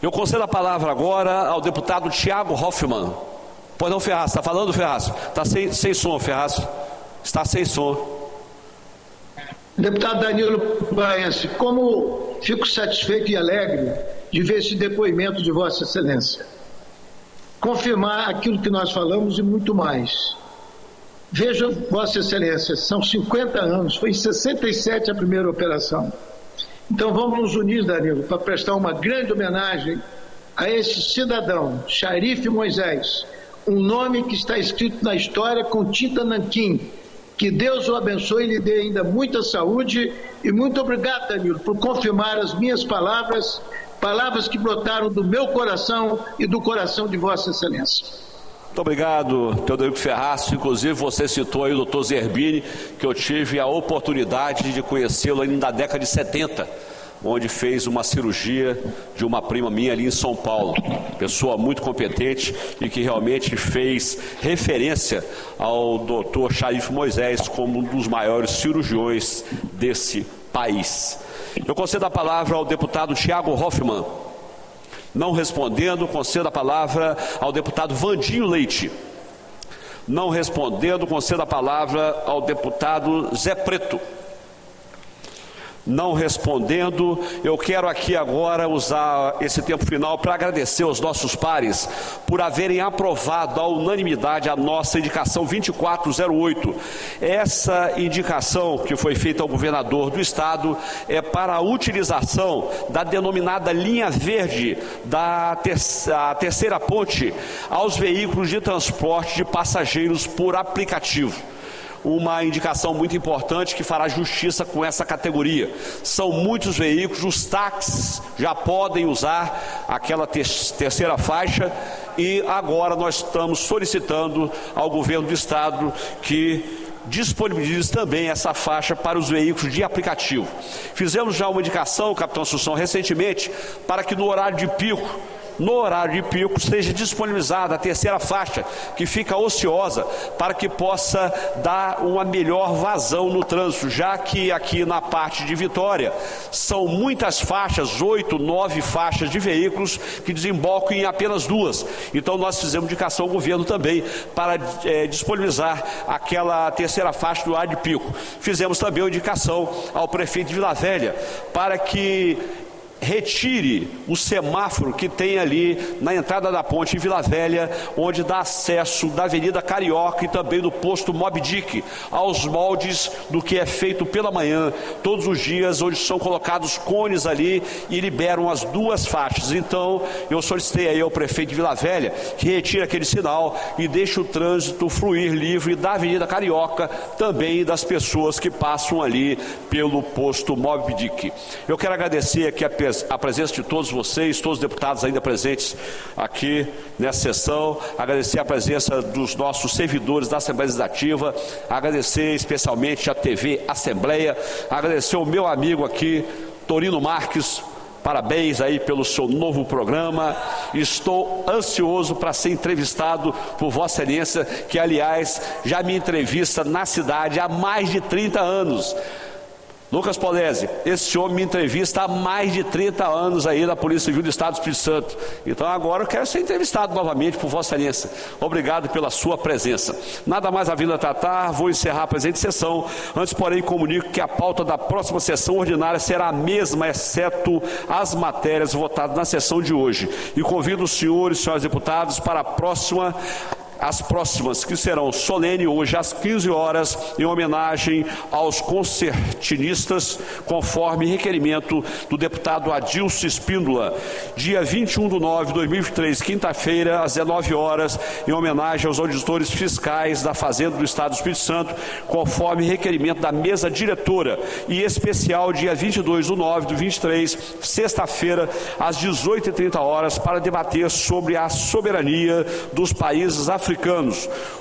Eu concedo a palavra agora ao deputado Tiago Hoffmann. Pois não, Ferraz, está falando, Ferraz? Está sem som, Ferraz. Está sem som. Deputado Danilo Baense, como fico satisfeito e alegre de ver esse depoimento de Vossa Excelência. Confirmar aquilo que nós falamos e muito mais. Veja, Vossa Excelência, são 50 anos, foi em 67 a primeira operação. Então vamos nos unir, Danilo, para prestar uma grande homenagem a esse cidadão, Sharif Moisés, um nome que está escrito na história com tinta nanquim. Que Deus o abençoe e lhe dê ainda muita saúde, e muito obrigado, Danilo, por confirmar as minhas palavras, palavras que brotaram do meu coração e do coração de Vossa Excelência. Muito obrigado, Teodorico Ferraz. Inclusive você citou aí o doutor Zerbini, que eu tive a oportunidade de conhecê-lo ainda na década de 70, onde fez uma cirurgia de uma prima minha ali em São Paulo. Pessoa muito competente e que realmente fez referência ao doutor Sharif Moisés como um dos maiores cirurgiões desse país. Eu concedo a palavra ao deputado Tiago Hoffmann. Não respondendo, concedo a palavra ao deputado Vandinho Leite. Não respondendo, concedo a palavra ao deputado Zé Preto. Não respondendo, eu quero aqui agora usar esse tempo final para agradecer aos nossos pares por haverem aprovado à unanimidade a nossa indicação 2408. Essa indicação que foi feita ao governador do estado é para a utilização da denominada linha verde da terceira ponte aos veículos de transporte de passageiros por aplicativo. Uma indicação muito importante que fará justiça com essa categoria. São muitos veículos, os táxis já podem usar aquela terceira faixa, e agora nós estamos solicitando ao governo do estado que disponibilize também essa faixa para os veículos de aplicativo. Fizemos já uma indicação, capitão Assunção, recentemente, para que no horário de pico seja disponibilizada a terceira faixa, que fica ociosa, para que possa dar uma melhor vazão no trânsito, já que aqui na parte de Vitória são muitas faixas, 8, 9 faixas de veículos que desembocam em apenas 2. Então nós fizemos indicação ao governo também para disponibilizar aquela terceira faixa do horário de pico. Fizemos também uma indicação ao prefeito de Vila Velha para que retire o semáforo que tem ali na entrada da ponte em Vila Velha, onde dá acesso da Avenida Carioca e também do posto Moby Dick, aos moldes do que é feito pela manhã, todos os dias, onde são colocados cones ali e liberam as duas faixas. Então, eu solicitei aí ao prefeito de Vila Velha que retire aquele sinal e deixe o trânsito fluir livre da Avenida Carioca, também das pessoas que passam ali pelo posto Moby Dick. Eu quero agradecer aqui a presença de todos vocês, todos os deputados ainda presentes aqui nessa sessão, agradecer a presença dos nossos servidores da Assembleia Legislativa, agradecer especialmente a TV Assembleia, agradecer o meu amigo aqui, Torino Marques. Parabéns aí pelo seu novo programa. Estou ansioso para ser entrevistado por Vossa Excelência, que, aliás, já me entrevista na cidade há mais de 30 anos. Lucas Polese, esse homem me entrevista há mais de 30 anos aí na Polícia Civil do Estado do Espírito Santo. Então agora eu quero ser entrevistado novamente por Vossa Excelência. Obrigado pela sua presença. Nada mais a vida tratar, vou encerrar a presente sessão. Antes, porém, comunico que a pauta da próxima sessão ordinária será a mesma, exceto as matérias votadas na sessão de hoje. E convido os senhores e senhoras deputados para as próximas, que serão solene hoje às 15 horas, em homenagem aos concertinistas, conforme requerimento do deputado Adilson Espíndola. Dia 21/9 de 2023, quinta-feira, às 19 horas, em homenagem aos auditores fiscais da Fazenda do Estado do Espírito Santo, conforme requerimento da mesa diretora. E especial, dia 22/9 de 23, sexta-feira, às 18h30 horas, para debater sobre a soberania dos países africanos.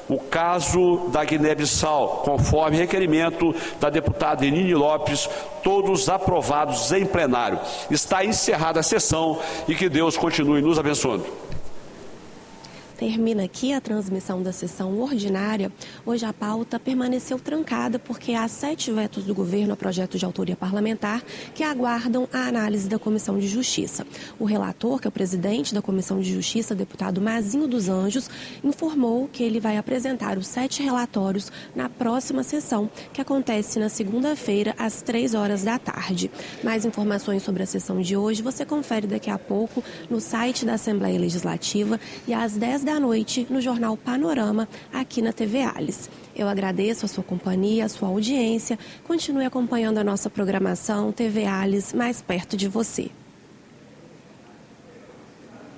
O caso da Guiné-Bissau, conforme requerimento da deputada Enine Lopes, todos aprovados em plenário. Está encerrada a sessão e que Deus continue nos abençoando. Termina aqui a transmissão da sessão ordinária. Hoje a pauta permaneceu trancada porque há 7 vetos do governo a projeto de autoria parlamentar que aguardam a análise da Comissão de Justiça. O relator, que é o presidente da Comissão de Justiça, deputado Mazinho dos Anjos, informou que ele vai apresentar os 7 relatórios na próxima sessão, que acontece na segunda-feira, às 3 horas da tarde. Mais informações sobre a sessão de hoje você confere daqui a pouco no site da Assembleia Legislativa e às 10 da noite no Jornal Panorama, aqui na TV Alice. Eu agradeço a sua companhia, a sua audiência. Continue acompanhando a nossa programação TV Alice, mais perto de você.